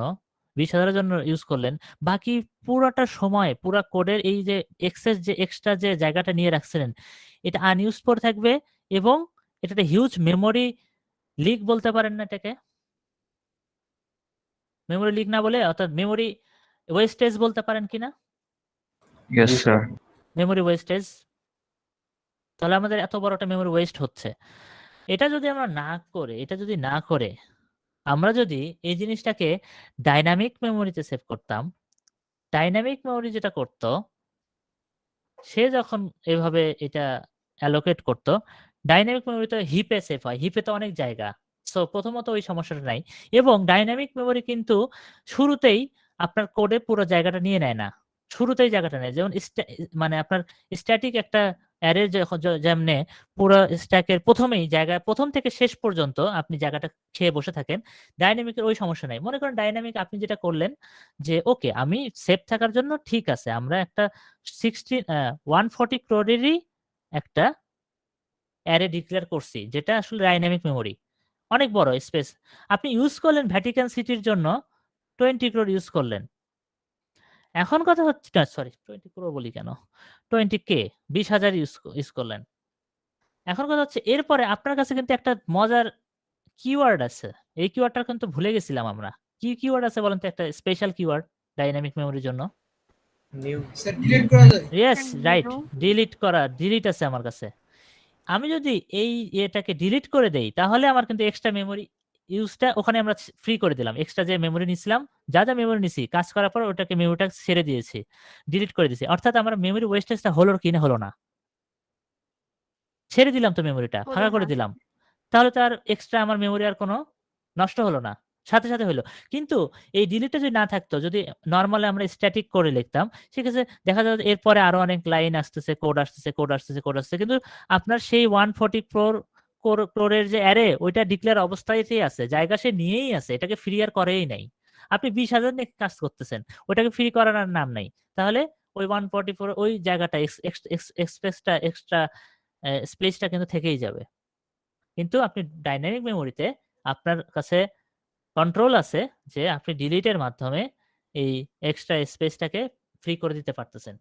20,000 এর জন্য ইউজ করলেন। বাকি পুরোটা সময়, পুরা কোডের এই যে এক্সট্রা যে জায়গাটা নিয়ে রাখছিলেন, এটা আনইউজড পড়ে থাকবে এবং এটা একটা হিউজ মেমোরি লিক বলতে পারেন না এটাকে? মেমোরি লিক না বলে অর্থাৎ মেমোরি ওয়েস্টেজ বলতে পারেন কিনা? Yes, জি, sir. Memory wastage. তাহলে আমাদের এত বড় একটা মেমোরি ওয়েস্ট হচ্ছে। এটা যদি না করে আমরা যদি এই জিনিসটাকে ডাইনামিক মেমোরিতে সেভ করতাম, ডাইনামিক মেমোরি যেটা করত, সে যখন এভাবে এটা অ্যালোকেট করত, ডাইনামিক মেমোরি তো হিপে সেভ হয়। হিপে তো অনেক জায়গা। সো প্রথমত ওই সমস্যাটা নাই। এবং ডাইনামিক মেমোরি কিন্তু শুরুতেই আপনার কোডে পুরো জায়গাটা নিয়ে নেয় না। শুরুতেই জায়গাটা নেয়। যেমন মানে আপনার স্ট্যাটিক একটা অ্যারে যেমনে পুরো স্ট্যাকের ১ম থেকে শেষ পর্যন্ত আপনি জায়গাটা খেয়ে বসে থাকেন। ডাইনামিকের ওই সমস্যা নাই। মনে করেন ডাইনামিক আপনি যেটা করলেন যে ওকে আমি সেভ থাকার জন্য ঠিক আছে। আমরা একটা 140 ক্রোরেরই একটা অ্যারে ডিক্লেয়ার করছি যেটা আসলে ডাইনামিক মেমোরি। অনেক বড় স্পেস। আপনি ইউজ করলেন ভ্যাটিকান সিটির জন্য 20 ক্রোর ইউজ করলেন। এখন কথা হচ্ছে না, সরি 20 crore বলি কেন? 20K 20,000 ইউজ করলেন। এখন কথা হচ্ছে এরপরে আপনার কাছে কিন্তু একটা মজার কিওয়ার্ড আছে। এই কিওয়ার্ডটা কিন্তু ভুলে গেছিলাম আমরা। কি কিওয়ার্ড আছে বলেন তো, একটা স্পেশাল কিওয়ার্ড ডাইনামিক মেমোরির জন্য? নিউ স্যার ডিলিট করা যায়? Yes, Sir, right. zero. Delete আছে আমার কাছে। আমি যদি এই এটাকে ডিলিট করে দেই তাহলে আমার কিন্তু এক্সট্রা মেমোরি ইউজটা ওখানে আমরা ফ্রি করে দিলাম। এক্সট্রা যে মেমোরি নিছিলাম, যা মেমোরি নিছি কাজ করার পর ওটাকে মেমোরিটা ছেড়ে দিয়েছি। ডিলিট করে দিয়েছি। অর্থাৎ আমার মেমোরি ওয়েস্টেজটা হলো কি না হলো না? ছেড়ে দিলাম তো মেমোরিটা, হলো ফাঁকা করে না। দিলাম। তাহলে তো আর এক্সট্রা আমার মেমোরি আর কোনো নষ্ট হলো না। সাথে হইলো। কিন্তু এই ডিলিটটা যদি না থাকতো, যদি নরমালি আমরা স্ট্যাটিক করে লিখতাম, সেক্ষেত্রে দেখা যাবে এরপরে আরো অনেক লাইন আসতেছে, কোড আসতেছে। কিন্তু আপনার সেই 144 ক্রোরের যে অ্যারে ওইটা ডিক্লেয়ার অবস্থাতেই আছে। জায়গা সে নিয়েই আছে। এটাকে ফ্রি আর করেই নাই। আপনি 20,000 নিয়ে কাজ করতেছেন। ওটাকে ফ্রি করার আর নাম নাই। তাহলে ওই 144 ওই জায়গাটা এক্সট্রা স্পেসটা কিন্তু থেকেই যাবে। কিন্তু আপনি ডাইনামিক মেমোরিতে আপনার কাছে কন্ট্রোল আছে যে আপনি ডিলিটের মাধ্যমে এই এক্সট্রা স্পেসটাকে ফ্রি করে দিতে পারতেছেন।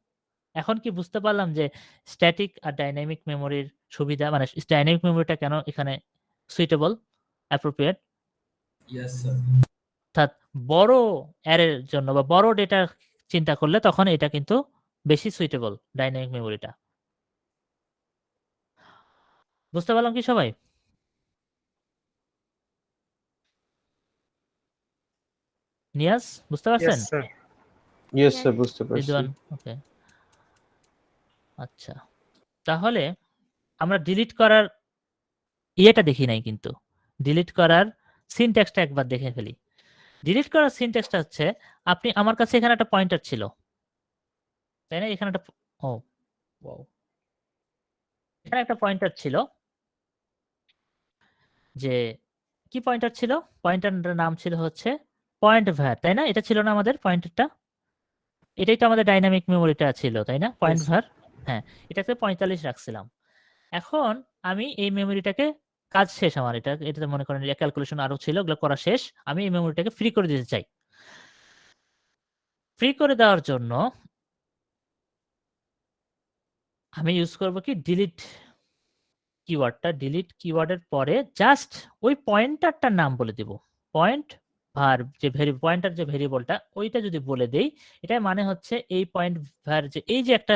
এখন কি বুঝতে পারলাম যে স্ট্যাটিক আর ডাইনামিক মেমোরির সুবিধা, মানে ডাইনামিক মেমোরিটা কেন এখানে সুইটেবল, অ্যাপ্রোপ্রিয়েট? Yes sir. অর্থাৎ বড় অ্যারের জন্য বা বড় ডেটা চিন্তা করলে তখন এটা কিন্তু বেশি সুইটেবল ডাইনামিক মেমোরিটা। বুঝতে পারলাম কি সবাই? নিয়াজ বুঝতে পারছেন? Yes sir. ইয়েস স্যার, বুঝতে পারছি। রিদওয়ান, ওকে। আচ্ছা, তাহলে আমরা ডিলিট করার ইয়েটা দেখি নাই, কিন্তু ডিলিট করার সিনট্যাক্সটা একবার দেখে ফেলি। ডিলিট করার সিনট্যাক্সটা হচ্ছে, আপনি আমার কাছে এখানে একটা পয়েন্টার ছিল, তাই না? এখানে একটা ও ওয়াও, এখানে একটা পয়েন্টার ছিল। যে কি পয়েন্টার ছিল? পয়েন্টারটার নাম ছিল হচ্ছে পয়েন্ট var, তাই না? এটা ছিল না আমাদের পয়েন্টারটা? এটাই তো আমাদের ডাইনামিক মেমোরিটা ছিল, তাই না? পয়েন্ট var, হ্যাঁ, এটাতে 45 রাখছিলাম। এখন আমি এই মেমোরিটাকে কাজ শেষ আমার, এটাতে মনে করেন ক্যালকুলেশন আরো ছিল, ওগুলো করা শেষ। আমি এই মেমোরিটাকে ফ্রি করে দিতে চাই। ফ্রি করে দেওয়ার জন্য আমি ইউজ করব কি ডিলিট কিওয়ার্ডটা। ডিলিট কিওয়ার্ডের পরে জাস্ট ওই পয়েন্টারটার নাম বলে দিব। পয়েন্ট var, যে পয়েন্টার যে ভেরিয়েবলটা ওইটা যদি বলে দেই, এটার মানে হচ্ছে এই পয়েন্ট var, যে এই যে একটা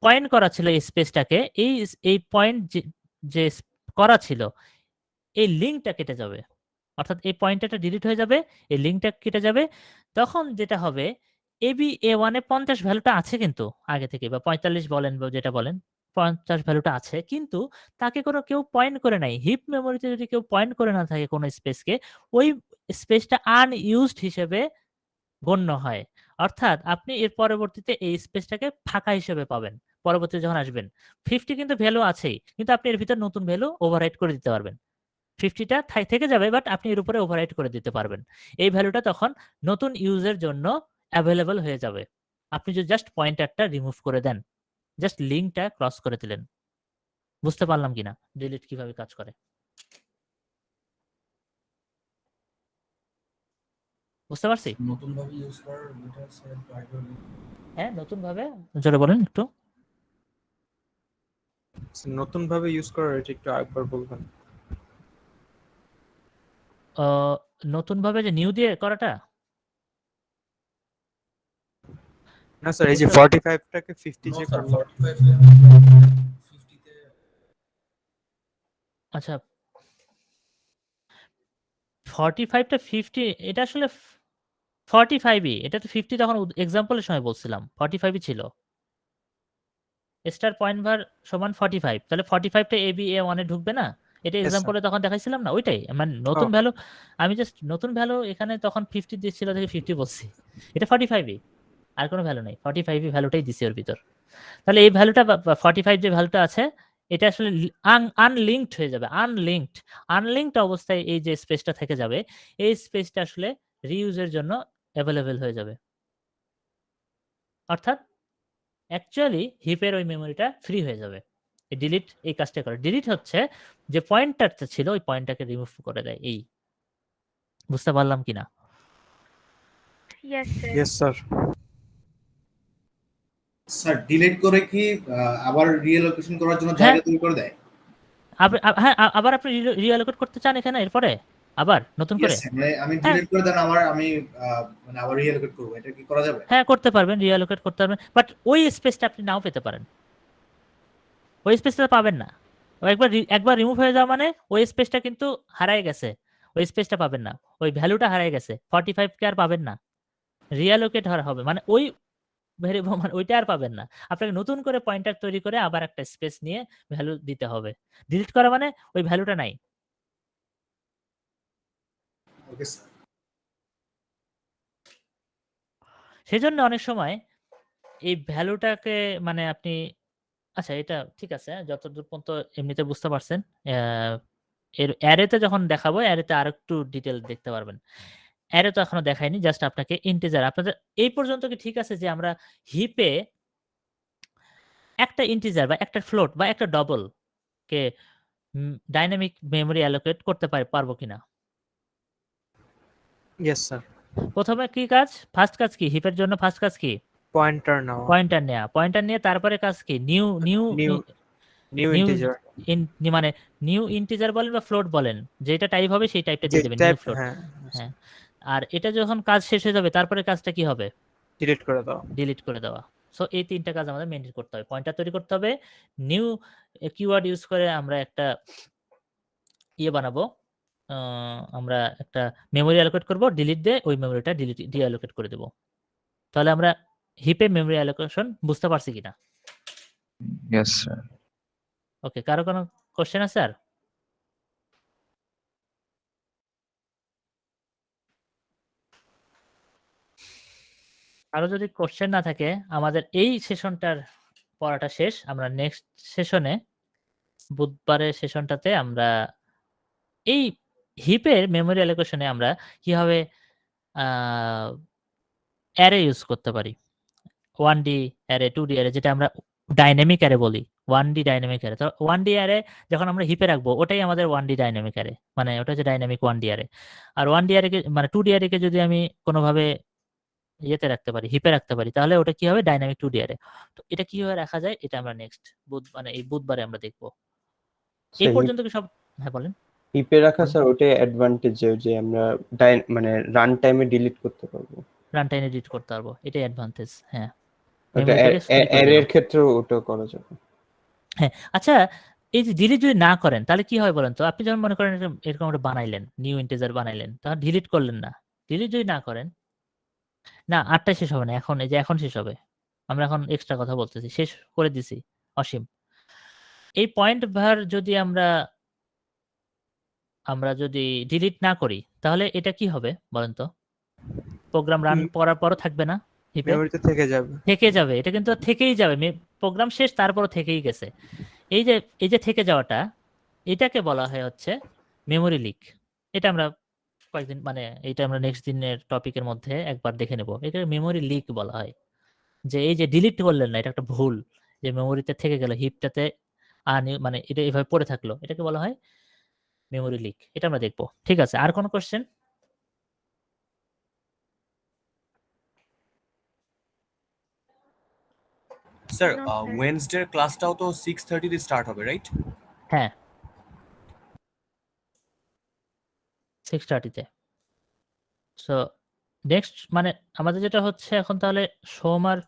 পয়েন্ট করা ছিল এই স্পেসটাকে, এই পয়েন্ট যে করা ছিল, এই লিঙ্কটা কেটে যাবে। অর্থাৎ এই পয়েন্টারটা ডিলিট হয়ে যাবে, এই লিঙ্কটা কেটে যাবে। তখন যেটা হবে, ABA1 এ 50 ভ্যালুটা আছে কিন্তু আগে থেকে, বা 45 বলেন বা যেটা বলেন, 50 ভ্যালুটা আছে, কিন্তু তাকে কেউ পয়েন্ট করে নাই। হিপ মেমোরিতে যদি কেউ পয়েন্ট করে না থাকে কোনো স্পেসকে, ওই স্পেসটা আনইউজড হিসেবে গণ্য হয়। অর্থাৎ আপনি এর পরবর্তীতে এই স্পেসটাকে ফাঁকা হিসেবে পাবেন পরবর্তীতে যখন আসবেন। 50 কিন্তু ভ্যালু আছেই, কিন্তু আপনি এর ভিতর নতুন ভ্যালু ওভাররাইট করে দিতে পারবেন। 50টা থেকে যাবে, বাট আপনি এর উপরে ওভাররাইট করে দিতে পারবেন। এই ভ্যালুটা তখন নতুন ইউজের জন্য অ্যাভেলেবল হয়ে যাবে। আপনি যদি জাস্ট পয়েন্টারটা রিমুভ করে দেন, জাস্ট লিঙ্কটা ক্রস করে দিলেন। বুঝতে পারলাম কিনা ডিলিট কিভাবে কাজ করে? বুঝতে পারছি? নতুন ভাবে ইউজ করার এটা স্যার প্রাইভেট। হ্যাঁ, নতুন ভাবে জোরে বলেন একটু। নতুন ভাবে ইউজ করার এটা একটু আরেকবার বলবেন। নতুন ভাবে যে নিউ দিয়ে করাটা? না স্যার, এই যে 45 টাকে 50 যে করলো। 45 50 তে আচ্ছা, 45টা 50, এটা আসলে 45ই, এটা তো 50 তখন এক্সাম্পলের সময় বলছিলাম 45ই ছিল। স্টার পয়েন্ট var সমান 45, তাহলে 45টা ABA1 এ ঢুকবে না? এটা Yes, sir. এক্সাম্পলে তখন দেখাইছিলাম না, ওইটাই। মানে নতুন ভ্যালু, আমি জাস্ট নতুন ভ্যালু এখানে তখন 50 দিচ্ছিল থেকে 50 বলছি। এটা 45ই, আর কোনো ভ্যালু নেই, 45ই ভ্যালুটাই দিছি ওর ভিতর। তাহলে এই ভ্যালুটা 45 যে ভ্যালুটা আছে, এটা আসলে আনলিঙ্কড হয়ে যাবে। আনলিঙ্কড অবস্থায় এই যে স্পেসটা থেকে যাবে, এই স্পেসটা আসলে রিইউজের জন্য অ্যাভেলেবল হয়ে যাবে। অর্থাৎ অ্যাকচুয়ালি হিপের ওই মেমোরিটা ফ্রি হয়ে যাবে। ডিলিট এই কাজটা করে। ডিলিট হচ্ছে যে পয়েন্টারটা ছিল ওই পয়েন্টটাকে রিমুভ করে দেয়। এই বুঝতে পারলাম কিনা? Yes, sir. Yes sir. Sir delete করে কি আবার রিঅ্যালোকেশন করার জন্য হ্যাঁ। জায়গা তৈরি করে দেয়? হ্যাঁ, আবার আপনি রিঅ্যালোকেট করতে চান এখানে এরপরে আবার নতুন করে? ইয়েস স্যার, মানে আমি হ্যাঁ। ডিলিট করে দেন আমি মানে আবার রিঅ্যালোকেট করব, এটা কি করা যাবে? হ্যাঁ, করতে পারবেন, রিঅ্যালোকেট করতে পারবেন, বাট ওই স্পেসটা আপনি নাও পেতে পারেন। ওই স্পেসটা পাবেন না। একবার রিমুভ হয়ে যাওয়া মানে ওই স্পেসটা কিন্তু হারায় গেছে। ওই স্পেসটা পাবেন না। ওই ভ্যালুটা হারায় গেছে। 45 কে আর পাবেন না। রিঅ্যালোকেট হবে। মানে ওই ভেরিয়েবল মানে ওইটা আর পাবেন না। আপনাকে নতুন করে পয়েন্টার তৈরি করে আবার একটা স্পেস নিয়ে ভ্যালু দিতে হবে। ডিলিট করা মানে ওই ভ্যালুটা নাই। Okay sir. সেজন্য অনেক সময় এই ভ্যালুটাকে মানে আপনি আচ্ছা এটা ঠিক আছে, যতদূর পর্যন্ত এমনিতে বুঝতে পারছেন। এর অ্যারেতে যখন দেখাবো, অ্যারেতে আরেকটু ডিটেইল দেখতে পারবেন। অ্যারে তো এখনো দেখাইনি, জাস্ট আপনাকে ইন্টিজার। আপনাদের এই পর্যন্ত কি ঠিক আছে যে আমরা হিপে একটা ইন্টিজার বা একটা ফ্লোট বা একটা ডবল কে ডাইনামিক মেমরি অ্যালোকেট করতে পারবো কিনা? Yes sir. প্রথমে কি কাজ? ফার্স্ট কাজ কি? হিপের জন্য ফার্স্ট কাজ কি? পয়েন্টার নাও, পয়েন্টার নেয়া। পয়েন্টার নিয়ে তারপরে কাজ কি? নিউ নিউ ইন্টিজার, মানে নিউ ইন্টিজার বলেন বা ফ্লোট বলেন, যেটা টাইপ হবে সেই টাইপটা দিয়ে দেবেন, নিউ ফ্লোট। হ্যাঁ, হ্যাঁ। আর এটা যখন কাজ শেষ হয়ে যাবে তারপরে কাজটা কি হবে? ডিলিট করে দাও। ডিলিট করে দেওয়া। সো এই ৩ টা কাজ আমাদের মেইনটেইন করতে হবে। পয়েন্টার তৈরি করতে হবে। নিউ কিওয়ার্ড ইউজ করে আমরা একটা বানাবো। আমরা একটা মেমরি অ্যালোকেট করব, ডিলিট দিয়ে ওই মেমরিটা ডিঅ্যালোকেট করে দেব। তাহলে আমরা হিপে মেমরি অ্যালোকেশন বুঝতে পারছি কিনা? Yes, sir. ওকে, কারো কোনো কোশ্চেন আছে আর? কারো যদি কোশ্চেন না থাকে, আমাদের এই সেশনটার পড়াটা শেষ। আমরা নেক্সট সেশনে, বুধবারের সেশনটাতে আমরা এই হিপের মেমরি অ্যালোকেশনে আমরা কিভাবে অ্যারে ইউজ করতে পারি। 1D অ্যারে, 2D অ্যারে, যেটা আমরা ডাইনামিক অ্যারে বলি। 1D dynamic array. তো 1D অ্যারে যখন আমরা হিপে রাখবো ওটাই আমাদের 1D ডাইনামিক অ্যারে। মানে ওটা হচ্ছে ডাইনামিক 1D অ্যারে। আর 1D অ্যারেকে মানে 2D অ্যারেকে যদি আমি কোনোভাবে ইয়েতে রাখতে পারি, হিপে রাখতে পারি, তাহলে ওটা কি হবে? Dynamic 2D array. তো এটা কিভাবে রাখা যায় এটা আমরা নেক্সট মানে এই বুধবারে আমরা দেখব। এই পর্যন্ত কি সব? হ্যাঁ, বলেন। হিপে রাখা স্যার ওটাই অ্যাডভান্টেজ যে আমরা মানে রান টাইমে ডিলিট করতে পারবো। রান টাইমে এডিট করতে পারবো, এটাই অ্যাডভান্টেজ। হ্যাঁ, ওটা মেমরিটাকে ফ্রি করে অ্যারের দিলাম। ক্ষেত্রেও ওটা করা যাবে। হ্যাঁ, আচ্ছা এই যে ডিলিট যদি না করেন তাহলে কি হয় বলেন তো? আপনি যখন মনে করেন এরকম একটা বানাইলেন, নিউ ইন্টিজার বানাইলেন, তখন ডিলিট করলেন না। ডিলিট যদি না করেন, না ৮টায় শেষ হবে না, এখন এই যে এখন শেষ হবে। আমরা এখন এক্সট্রা কথা বলতেছি, শেষ করে দিছি অসীম। এই পয়েন্ট ভার যদি আমরা যদি ডিলিট না করি তাহলে এটা কি হবে বলেন তো? প্রোগ্রাম রান করার পরও থাকবে না হিপে? মেমরিতে থেকে যাবে। থেকে যাবে। এটা কিন্তু থেকেই যাবে। প্রোগ্রাম শেষ তারপরও থেকেই গেছে। এই যে থেকে যাওয়াটা, এটাকে বলা হয় হচ্ছে মেমরি লিক। এটা আমরা কয়েকদিন মানে এটা আমরা নেক্সট দিনের টপিকের মধ্যে একবার দেখে নেব। এটাকে মেমরি লিক বলা হয়। যে এই যে ডিলিট করলেন না, এটা একটা ভুল। যে মেমরিতে থেকে গেল, হিপটাতে মানে এটা এভাবে পড়ে থাকলো। এটাকে বলা হয় মেমরি লিক। এটা আমরা দেখব। ঠিক আছে, আর কোনো কোশ্চেন? স্যার ওয়েডনেসডে ক্লাসটাও তো 6:30 তে স্টার্ট হবে, রাইট? হ্যাঁ, 6:30 তে। সো নেক্সট মানে আমাদের যেটা হচ্ছে এখন, তাহলে সোম আর